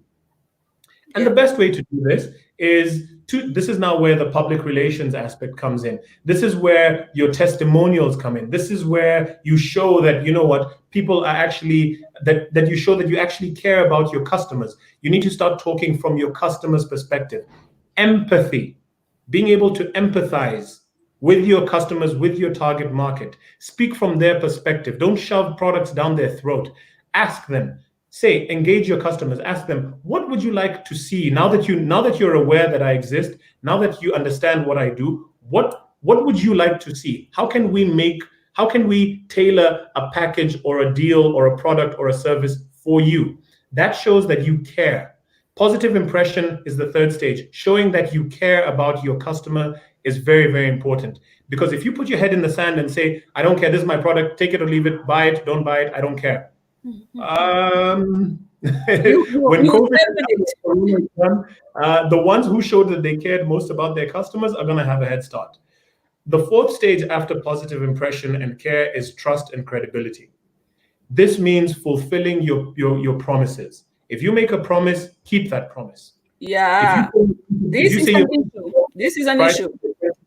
And the best way to do this is this is now where the public relations aspect comes in. This is where your testimonials come in. This is where you show that, people are actually, that you show that you actually care about your customers. You need to start talking from your customer's perspective. Empathy, being able to empathize with your customers, with your target market. Speak from their perspective. Don't shove products down their throat. Ask them. Engage your customers. Ask them, what would you like to see now that you're aware that I exist? Now that you understand what I do, what would you like to see? How can we tailor a package or a deal or a product or a service for you? That shows that you care. Positive impression is the third stage. Showing that you care about your customer is very, very important. Because if you put your head in the sand and say, I don't care, this is my product, take it or leave it, buy it, don't buy it, I don't care. When COVID is done, the ones who showed that they cared most about their customers are going to have a head start. The fourth stage after positive impression and care is trust and credibility. This means fulfilling your promises. If you make a promise, keep that promise. Yeah. This is an issue.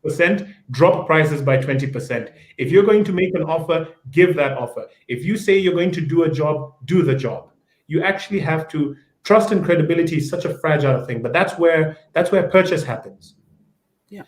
20%, drop prices by 20%. If you're going to make an offer, give that offer. If you say you're going to do a job, do the job. You actually have to. Trust and credibility is such a fragile thing, but that's where purchase happens. Yeah.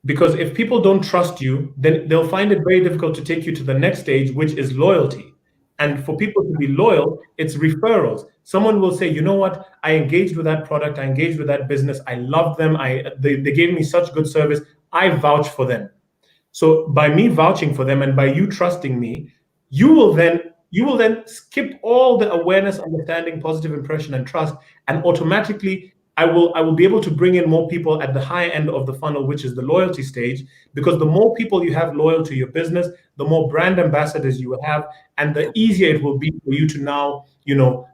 Because if people don't trust you, then they'll find it very difficult to take you to the next stage, which is loyalty. And for people to be loyal, it's referrals. Someone will say, you know what, I engaged with that product, I engaged with that business, I love them, they gave me such good service, I vouch for them. So by me vouching for them and by you trusting me, you will then skip all the awareness, understanding, positive impression, and trust, and automatically I will be able to bring in more people at the high end of the funnel, which is the loyalty stage, because the more people you have loyal to your business, the more brand ambassadors you will have, and the easier it will be for you to now,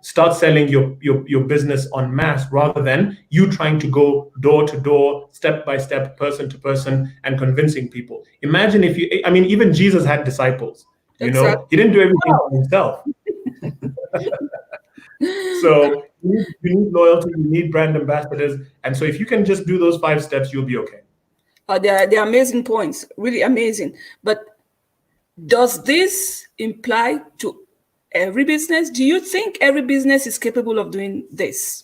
start selling your business en masse, rather than you trying to go door to door, step by step, person to person, and convincing people. Imagine even Jesus had disciples. Exactly. He didn't do everything by himself. So you need loyalty, you need brand ambassadors. And so if you can just do those 5 steps, you'll be okay. They're amazing points, really amazing. But does this imply to every business? Do you think every business is capable of doing this?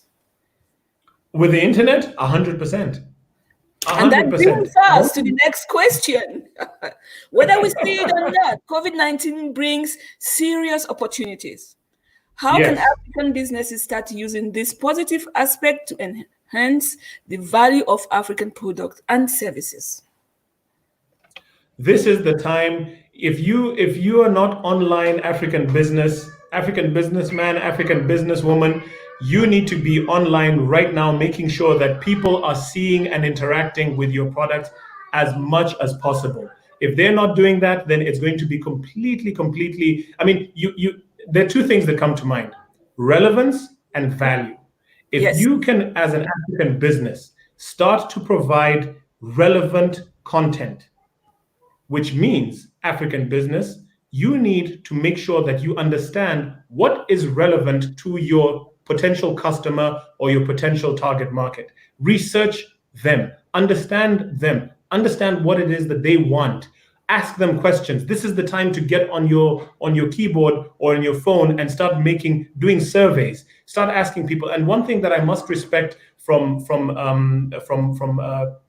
With the internet, 100%. And that 100%. brings us to the next question. Whether we see it or not, COVID-19 brings serious opportunities. How can Yes. African businesses start using this positive aspect to enhance the value of African products and services? This is the time. If you are not online African businessman, African businesswoman, you need to be online right now, making sure that people are seeing and interacting with your products as much as possible. If they're not doing that, then it's going to be completely. I mean, you there are two things that come to mind: relevance and value. If Yes. you can, as an African business, start to provide relevant content, which means, African business, you need to make sure that you understand what is relevant to your potential customer or your potential target market. Research them, understand what it is that they want. Ask them questions. This is the time to get on your keyboard or on your phone and start doing surveys. Start asking people. And one thing that I must respect from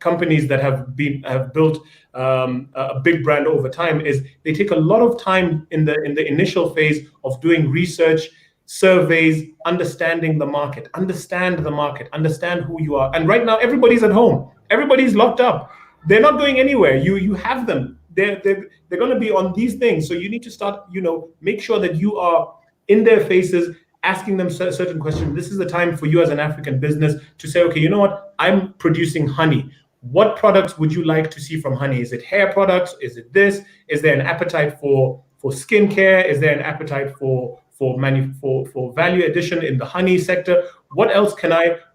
companies that have built a big brand over time is they take a lot of time in the initial phase of doing research, surveys, understanding the market, understand who you are. And right now, everybody's at home, everybody's locked up, they're not going anywhere. You have them. They're going to be on these things. So you need to start, make sure that you are in their faces, asking them certain questions. This is the time for you as an African business to say, okay, you know what? I'm producing honey. What products would you like to see from honey? Is it hair products? Is it this? Is there an appetite for skincare? Is there an appetite for value addition in the honey sector? What else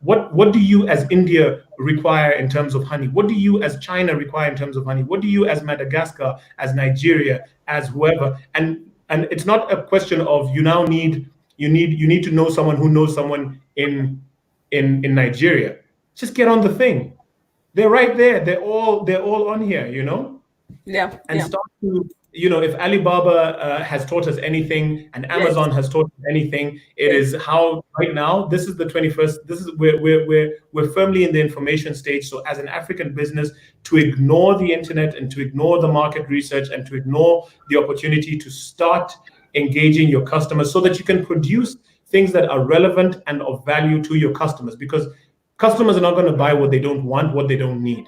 what do you as India require in terms of honey? What do you as China require in terms of honey? What do you as Madagascar, as Nigeria, as whoever? And it's not a question of you need to know someone who knows someone in Nigeria. Just get on the thing. They're right there. They're all on here, Yeah. and Yeah. start to, if Alibaba has taught us anything, and Amazon has taught us anything, it is how right now, this is the 21st, this is we're firmly in the information stage. So as an African business, to ignore the internet and to ignore the market research and to ignore the opportunity to start engaging your customers so that you can produce things that are relevant and of value to your customers, because customers are not going to buy what they don't want, what they don't need.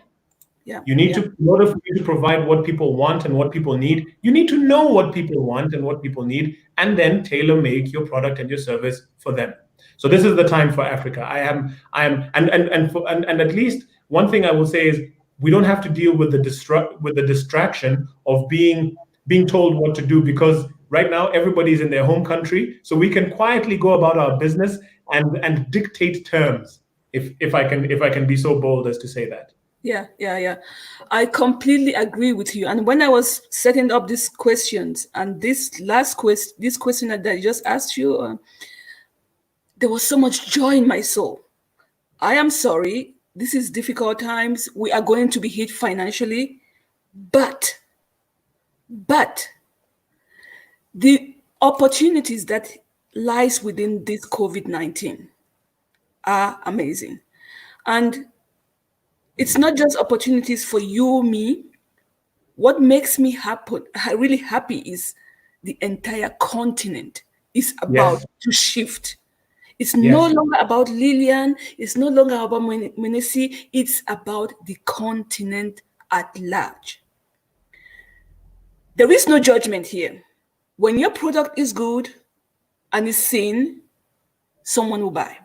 Yeah. You need to, in order for you to provide what people want and what people need, you need to know what people want and what people need, and then tailor make your product and your service for them. So this is the time for Africa. And at least one thing I will say is we don't have to deal with the distraction of being told what to do, because right now everybody's in their home country, so we can quietly go about our business and dictate terms, if I can be so bold as to say that. Yeah. I completely agree with you. And when I was setting up these questions and this question that I just asked you, there was so much joy in my soul. I am sorry. This is difficult times. We are going to be hit financially, but the opportunities that lies within this COVID-19 are amazing. And it's not just opportunities for you, me. What makes me really happy is the entire continent is about to shift. It's no longer about Lillian. It's no longer about Mwenesi. It's about the continent at large. There is no judgment here. When your product is good and is seen, someone will buy.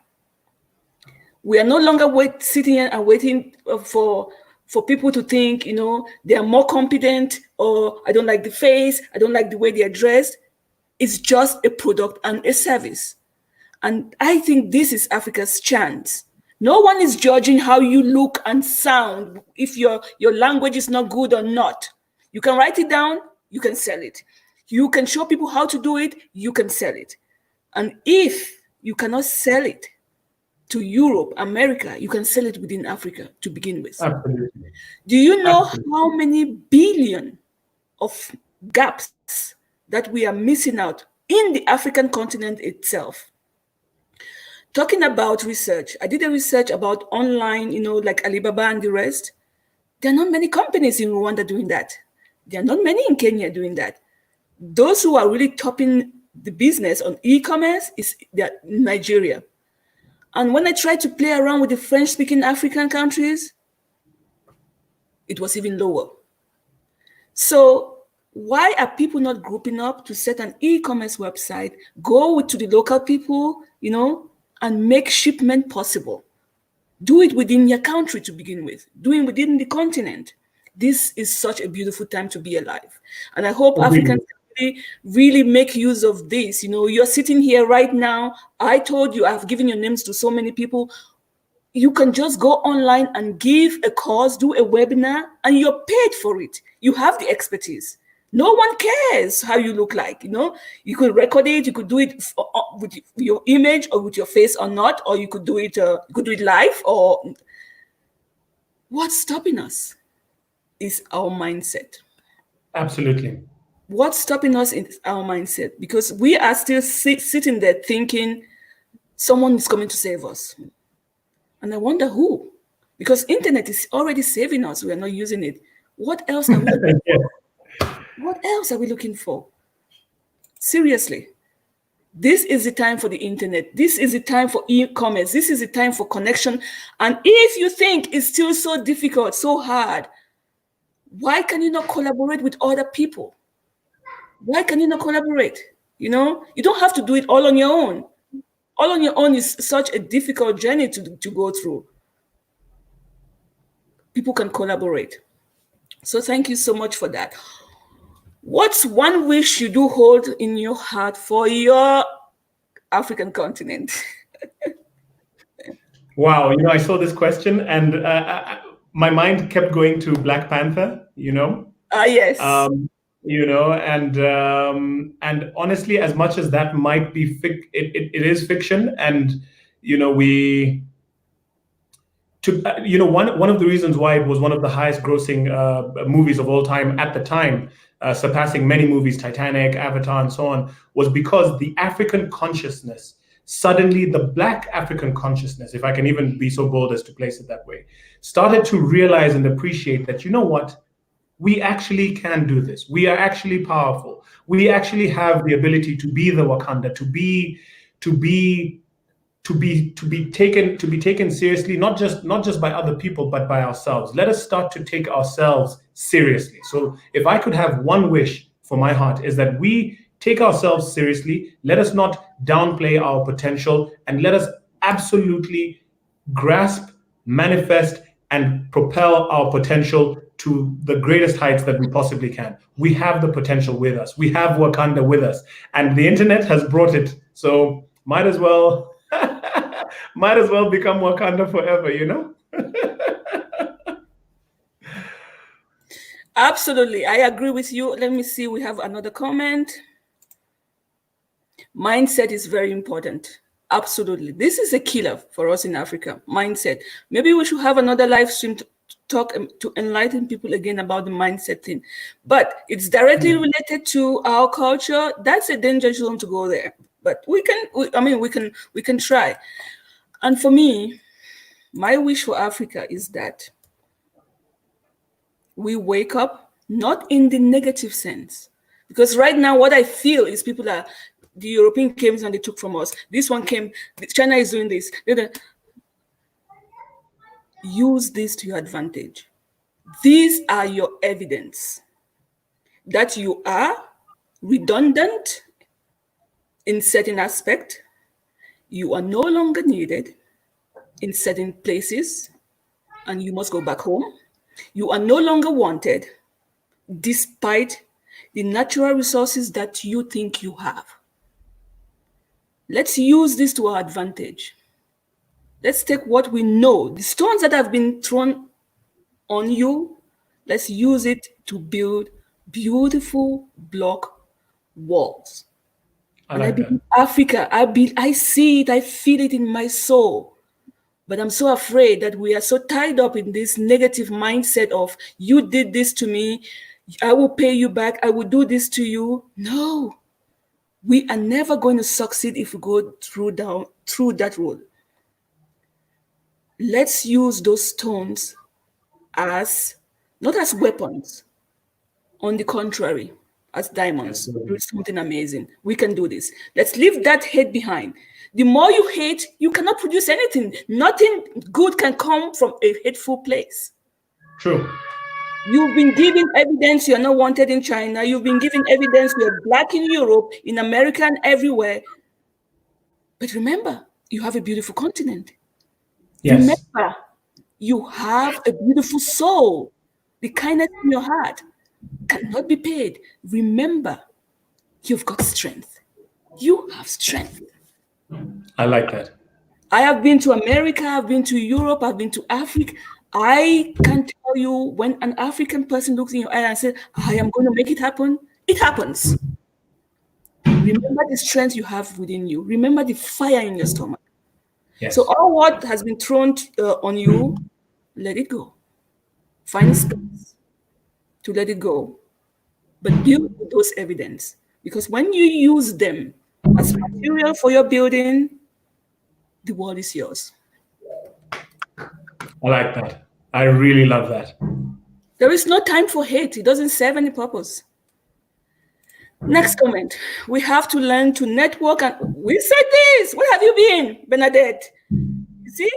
We are no longer sitting here and waiting for people to think, they are more competent, or I don't like the face, I don't like the way they are dressed. It's just a product and a service. And I think this is Africa's chance. No one is judging how you look and sound, if your language is not good or not. You can write it down, you can sell it. You can show people how to do it, you can sell it. And if you cannot sell it to Europe, America, you can sell it within Africa to begin with. Absolutely. Do you know how many billion of gaps that we are missing out in the African continent itself. Talking about research, I did a research about online, like Alibaba and the rest. There are not many companies in Rwanda doing that. There are not many in Kenya doing that. Those who are really topping the business on e-commerce is Nigeria. And when I tried to play around with the French-speaking African countries, it was even lower. So why are people not grouping up to set an e-commerce website, go to the local people, and make shipment possible? Do it within your country to begin with. Do it within the continent. This is such a beautiful time to be alive. And I hope Africans really make use of this. You're sitting here right now. I told you I've given your names to so many people. You can just go online and give a course, do a webinar, and you're paid for it. You have the expertise. No one cares how you look like. You could record it. You could do it with your image or with your face or not, or you could do it. Live. Or what's stopping us is our mindset. Absolutely. What's stopping us is our mindset, because we are still sitting there thinking someone is coming to save us. And I wonder who, because internet is already saving us. We are not using it. What else are we looking for? What else are we looking for? Seriously, this is the time for the internet. This is the time for e-commerce. This is the time for connection. And if you think it's still so difficult, so hard, why can you not collaborate with other people? Why can you not collaborate? You don't have to do it all on your own. All on your own is such a difficult journey to go through. People can collaborate. So thank you so much for that. What's one wish you do hold in your heart for your African continent? Wow, I saw this question and my mind kept going to Black Panther, Yes. And honestly, as much as that might be it is fiction, and one of the reasons why it was one of the highest grossing movies of all time at the time, surpassing many movies, Titanic, Avatar, and so on, was because the African consciousness, suddenly the Black African consciousness, if I can even be so bold as to place it that way, started to realize and appreciate that, what? We actually can do this. We are actually powerful. We actually have the ability to be the Wakanda, to be taken seriously, not just by other people, but by ourselves. Let us start to take ourselves seriously. So if I could have one wish for my heart, is that we take ourselves seriously. Let us not downplay our potential, and let us absolutely grasp, manifest, and propel our potential to the greatest heights that we possibly can. We have the potential with us. We have Wakanda with us, and the internet has brought it. So might as well become Wakanda forever, Absolutely. I agree with you. Let me see. We have another comment. Mindset is very important. Absolutely. This is a killer for us in Africa. Mindset. Maybe we should have another live stream to talk to enlighten people again about the mindset thing. But it's directly related to our culture. That's a dangerous zone to go there. But we can try. And for me, my wish for Africa is that we wake up, not in the negative sense. Because right now, what I feel is the European came and they took from us. This one came, China is doing this. Use this to your advantage. These are your evidence that you are redundant in certain aspect. You are no longer needed in certain places, and you must go back home. You are no longer wanted, despite the natural resources that you think you have. Let's use this to our advantage. Let's take what we know, the stones that have been thrown on you, let's use it to build beautiful block walls. I believe Africa, I see it, I feel it in my soul. But I'm so afraid that we are so tied up in this negative mindset of, you did this to me, I will pay you back, I will do this to you. No. We are never going to succeed if we go through that road. Let's use those stones as not as weapons, on the contrary, as diamonds. Do something amazing. We can do this. Let's leave that hate behind. The more you hate, you cannot produce anything. Nothing good can come from a hateful place. True. You've been giving evidence you're not wanted in China. You've been giving evidence you're black in Europe, in America, and everywhere. But remember, you have a beautiful continent. Yes. Remember, you have a beautiful soul. The kindness in your heart cannot be paid. Remember, you've got strength. You have strength. I like that. I have been to America, I've been to Europe, I've been to Africa. I can tell you, when an African person looks in your eye and says, I am going to make it happen, it happens. Remember the strength you have within you. Remember the fire in your stomach. Yes. So all what has been thrown on you, let it go. Find space to let it go. But build with those evidence. Because when you use them as material for your building, the world is yours. I like that. I really love that. There is no time for hate. It doesn't serve any purpose. Next comment. We have to learn to network. And we said this. Where have you been, Bernadette? You see?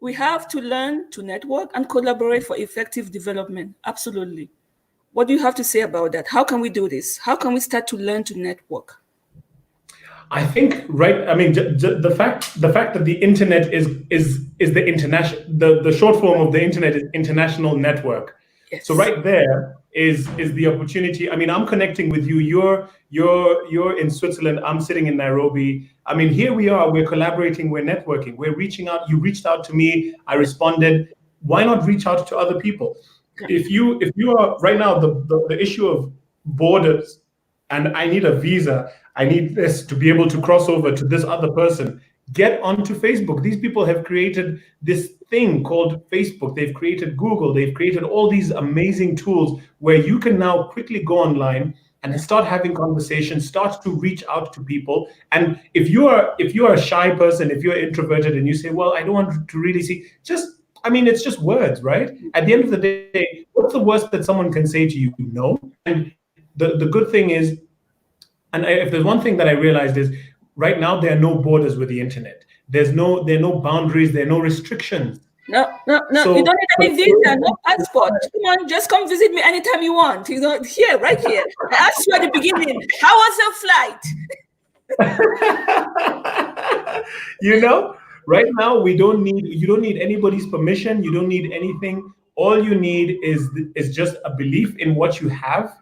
We have to learn to network and collaborate for effective development. Absolutely. What do you have to say about that? How can we do this? How can we start to learn to network? I think, right. I mean, the fact that the internet is the international, the short form of the internet is international network. Yes. So right there is the opportunity. I mean, I'm connecting with you. You're in Switzerland. I'm sitting in Nairobi. I mean, here we are. We're collaborating. We're networking. We're reaching out. You reached out to me. I responded. Why not reach out to other people? If you are right now, the issue of borders, and I need a visa, I need this to be able to cross over to this other person. Get onto Facebook. These people have created this thing called Facebook. They've created Google. They've created all these amazing tools where you can now quickly go online and start having conversations, start to reach out to people. And if you are a shy person, if you're introverted and you say, well, I don't want to really see, it's just words, right? At the end of the day, what's the worst that someone can say to you? No. And the good thing is, and if there's one thing that I realized is, right now there are no borders with the internet. There are no boundaries. There are no restrictions. No. So, you don't need any visa, no passport. Come on, just come visit me anytime you want. You know, here, right here. I asked you at the beginning, how was your flight? Right now you don't need anybody's permission. You don't need anything. All you need is just a belief in what you have,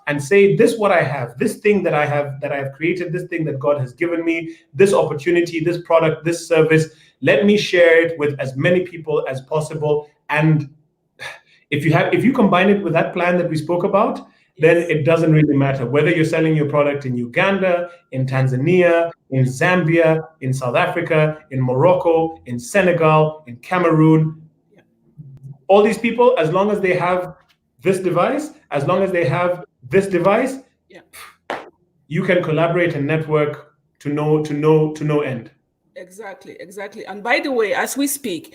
and say, this what I have, this thing that I have created, this thing that God has given me, this opportunity, this product, this service, let me share it with as many people as possible. And if you combine it with that plan that we spoke about, then it doesn't really matter whether you're selling your product in Uganda, in Tanzania, in Zambia, in South Africa, in Morocco, in Senegal, in Cameroon. All these people, as long as they have this device, you can collaborate and network to no end. Exactly. And by the way, as we speak,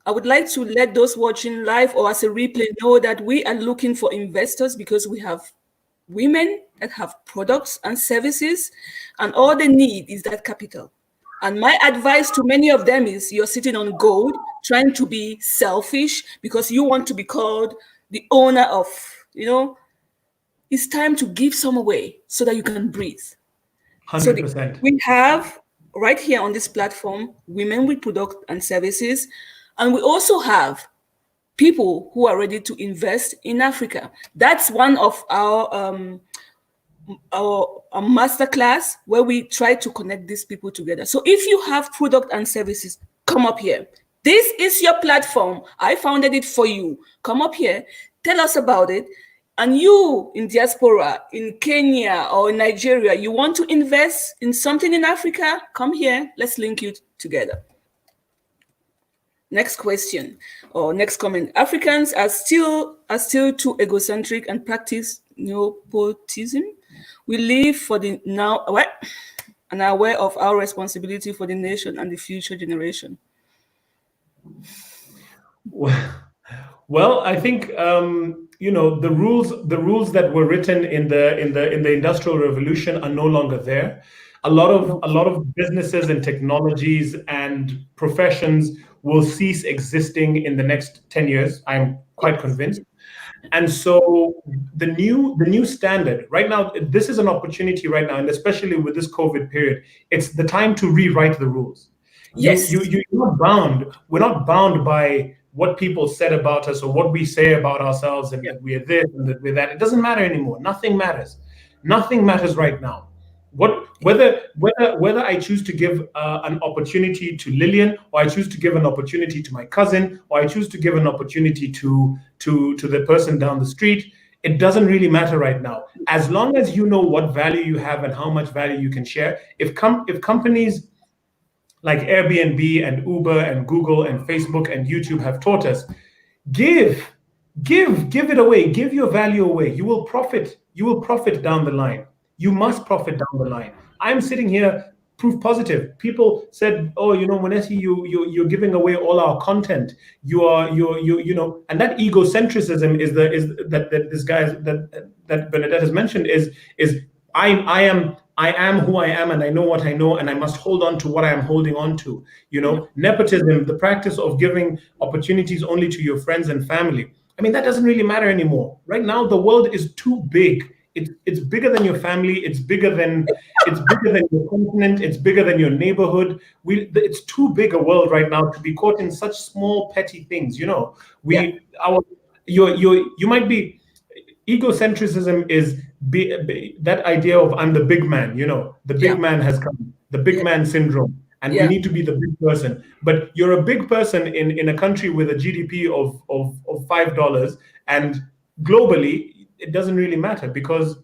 I would like to let those watching live or as a replay know that we are looking for investors, because we have women that have products and services, and all they need is that capital. And my advice to many of them is, you're sitting on gold, trying to be selfish because you want to be called the owner of, it's time to give some away so that you can breathe. 100%. So we have right here on this platform women with product and services, and we also have people who are ready to invest in Africa. That's one of our masterclass where we try to connect these people together. So if you have product and services, come up here. This is your platform. I founded it for you. Come up here, tell us about it. And you in diaspora, in Kenya or in Nigeria, you want to invest in something in Africa, come here. Let's link you together. Next question or next comment. Africans are still too egocentric and practice nepotism. We live for the now, and are aware of our responsibility for the nation and the future generation. Well, I think the rules that were written in the Industrial Revolution are no longer there. A lot of businesses and technologies and professions will cease existing in the next 10 years. I'm quite Yes. convinced. And so the new standard right now, this is an opportunity right now, and especially with this COVID period, it's the time to rewrite the rules. Yes. You're not bound. We're not bound by what people said about us or what we say about ourselves, and Yeah. that we're this and that we're that. It doesn't matter anymore. Nothing matters. Nothing matters right now. Whether I choose to give an opportunity to Lillian, or I choose to give an opportunity to my cousin, or I choose to give an opportunity to the person down the street, it doesn't really matter right now. As long as you know what value you have and how much value you can share. If companies like Airbnb and Uber and Google and Facebook and YouTube have taught us, give give it away, give your value away. You will profit down the line. You must profit down the line. I'm sitting here proof positive. People said, oh, Mwenesi, you're giving away all our content. And that egocentrism that this guy that Bernadette has mentioned is I am who I am, and I know what I know, and I must hold on to what I am holding on to. Nepotism, the practice of giving opportunities only to your friends and family. I mean, that doesn't really matter anymore. Right now, the world is too big. It's bigger than your family. It's bigger than your continent. It's bigger than your neighborhood. It's too big a world right now to be caught in such small, petty things. Yeah. You might be. Egocentrism is that idea of I'm the big man. The Yeah. big man has come. The big Yeah. man syndrome. And we Yeah. need to be the big person. But you're a big person in a country with a GDP of $5, and globally, it doesn't really matter, because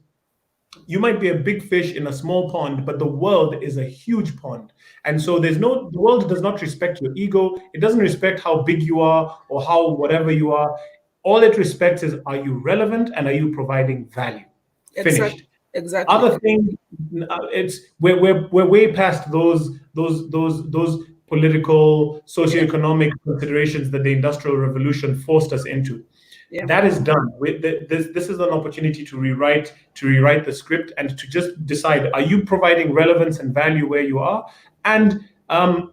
you might be a big fish in a small pond, but the world is a huge pond. And so the world does not respect your ego. It doesn't respect how big you are or how whatever you are. All it respects is, are you relevant and are you providing value? Exactly. Finished. Exactly. Other things, it's we're way past those political, socioeconomic considerations that the Industrial Revolution forced us into. Yeah. That is done. This is an opportunity to rewrite the script and to just decide: are you providing relevance and value where you are? And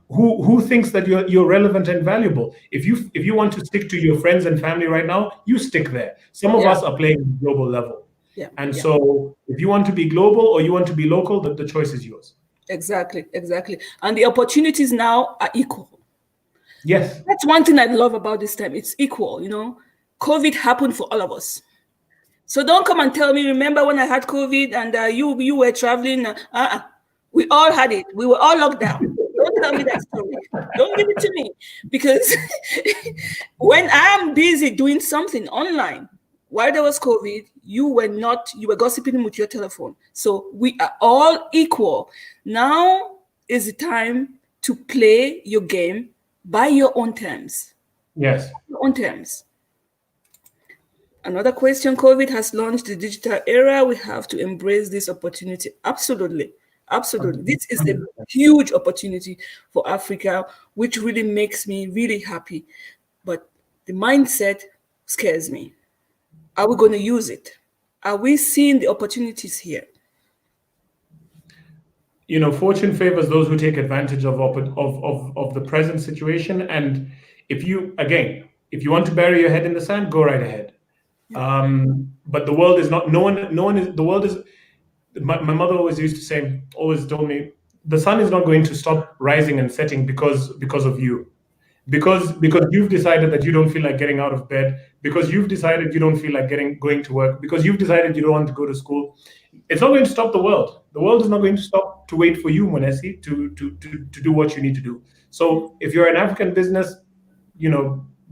who thinks that you're relevant and valuable? If you want to stick to your friends and family right now, you stick there. Some of Yeah. us are playing at the global level. Yeah. And Yeah. so if you want to be global or you want to be local, the choice is yours. Exactly. Exactly. And the opportunities now are equal. Yes. That's one thing I love about this time. It's equal. COVID happened for all of us. So don't come and tell me, remember when I had COVID and you were traveling? We all had it. We were all locked down. Don't tell me that story. Don't give it to me. Because when I'm busy doing something online, while there was COVID, you were gossiping with your telephone. So we are all equal. Now is the time to play your game by your own terms. Yes. Your own terms. Another question: COVID has launched the digital era. We have to embrace this opportunity. Absolutely. Absolutely. This is a huge opportunity for Africa, which really makes me really happy. But the mindset scares me. Are we going to use it? Are we seeing the opportunities here? Fortune favors those who take advantage of the present situation. And if you want to bury your head in the sand, go right ahead. But the world is not. No one is. The world is. My mother always told me, the sun is not going to stop rising and setting because of you. Because you've decided that you don't feel like getting out of bed, because you've decided you don't feel like going to work, because you've decided you don't want to go to school. It's not going to stop the world. The world is not going to stop to wait for you, Mwenesi, to do what you need to do. So if you're an African business,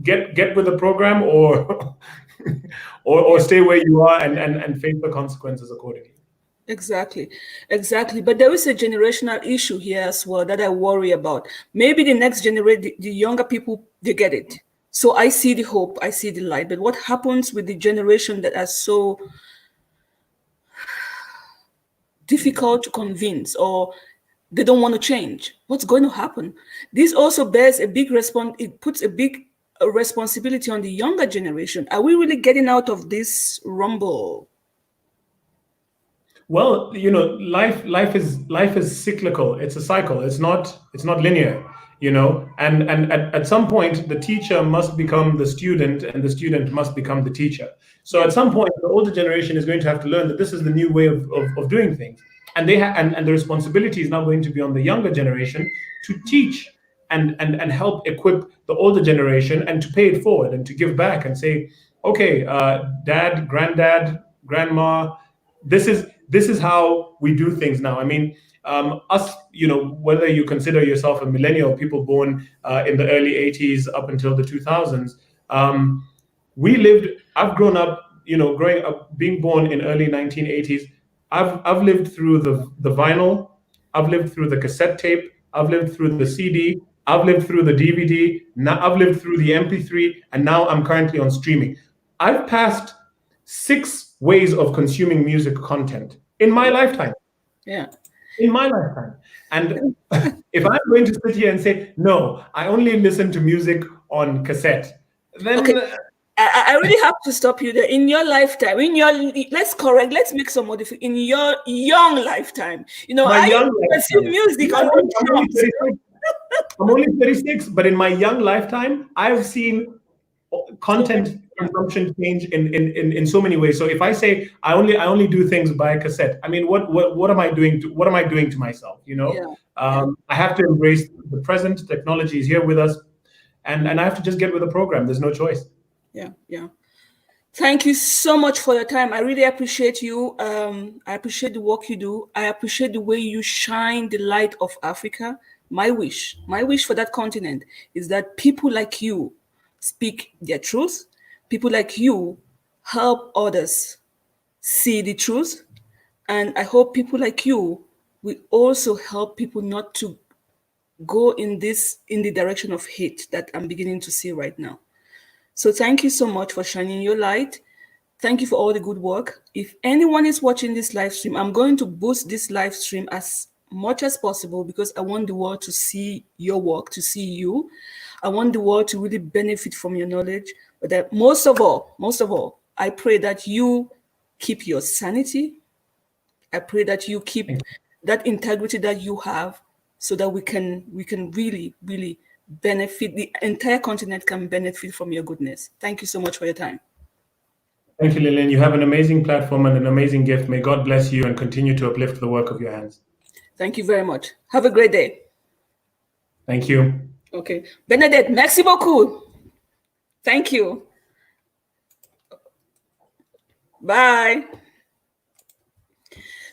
get with the program, or or stay where you are and face the consequences accordingly. Exactly. But there is a generational issue here as well that I worry about. Maybe the next generation, the younger people, they get it. So I see the hope, I see the light. But what happens with the generation that are so difficult to convince, or they don't want to change. What's going to happen? This also bears a big it puts a big responsibility on the younger generation. Are we really getting out of this rumble? Well, life is cyclical. It's a cycle. It's not linear. And at some point the teacher must become the student, and the student must become the teacher. So at some point the older generation is going to have to learn that this is the new way of doing things, and and the responsibility is now going to be on the younger generation to teach and help equip the older generation, and to pay it forward and to give back and say, okay, dad, granddad, grandma, this is how we do things now. I mean, us, whether you consider yourself a millennial, people born in the early 80s up until the 2000s, I've grown up, growing up, being born in early 1980s. I've lived through the vinyl, I've lived through the cassette tape, I've lived through the CD, I've lived through the DVD, now I've lived through the MP3, and now I'm currently on streaming. I've passed 6 ways of consuming music content in my lifetime. Yeah. In my lifetime. And if I'm going to sit here and say, no, I only listen to music on cassette, then okay. I really have to stop you there. In your lifetime, let's make some modification. In your young lifetime, my young consume music on I'm only 36, but in my young lifetime, I've seen content consumption change in so many ways. So if I say I only do things by cassette, I mean, what am I doing to myself? I have to embrace the present. Technology is here with us, and I have to just get with the program. There's no choice. Yeah. Thank you so much for your time. I really appreciate you. I appreciate the work you do. I appreciate the way you shine the light of Africa. My wish for that continent is that people like you speak their truth. People like you help others see the truth. And I hope people like you will also help people not to go in the direction of hate that I'm beginning to see right now. So thank you so much for shining your light. Thank you for all the good work. If anyone is watching this live stream, I'm going to boost this live stream as much as possible, because I want the world to see your work, to see you. I want the world to really benefit from your knowledge. But that most of all, I pray that you keep your sanity. I pray that you keep that integrity that you have, so that we can really, really benefit. The entire continent can benefit from your goodness. Thank you so much for your time. Thank you, Lillian. You have an amazing platform and an amazing gift. May God bless you and continue to uplift the work of your hands. Thank you very much. Have a great day. Thank you. Okay. Benedette, merci beaucoup. Thank you. Bye.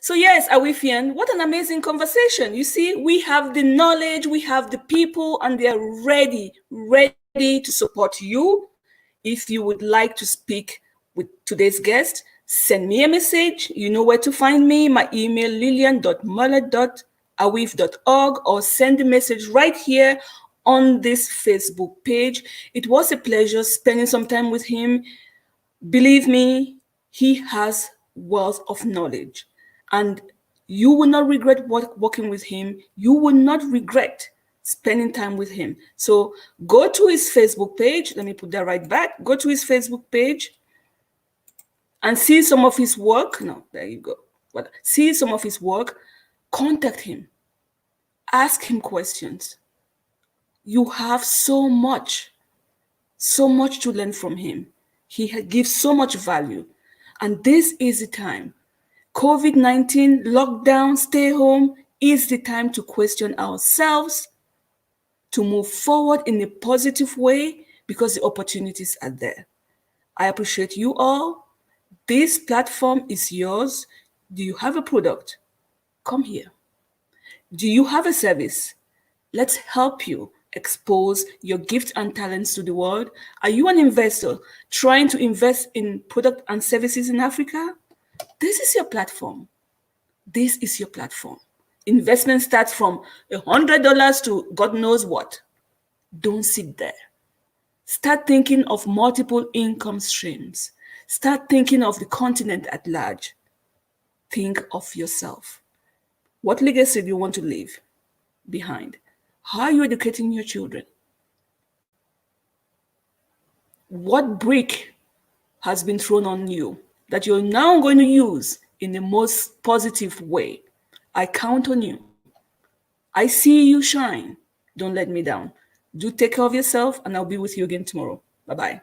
So yes, Awifian, what an amazing conversation. You see, we have the knowledge, we have the people, and they are ready to support you. If you would like to speak with today's guest, send me a message. You know where to find me. My email, lillian.mullet.awif.org, or send a message right here on this Facebook page. It was a pleasure spending some time with him. Believe me, he has wealth of knowledge, and you will not regret working with him. You will not regret spending time with him. So go to his Facebook page. Let me put that right back. Go to his Facebook page and see some of his work. No, there you go. But see some of his work. Contact him. Ask him questions. You have so much to learn from him. He gives so much value. And this is the time. COVID-19, lockdown, stay home is the time to question ourselves, to move forward in a positive way, because the opportunities are there. I appreciate you all. This platform is yours. Do you have a product? Come here. Do you have a service? Let's help you expose your gifts and talents to the world. Are you an investor trying to invest in product and services in Africa? This is your platform. This is your platform. Investment starts from $100 to God knows what. Don't sit there. Start thinking of multiple income streams. Start thinking of the continent at large. Think of yourself. What legacy do you want to leave behind? How are you educating your children? What brick has been thrown on you that you're now going to use in the most positive way? I count on you. I see you shine. Don't let me down. Do take care of yourself, and I'll be with you again tomorrow. Bye-bye.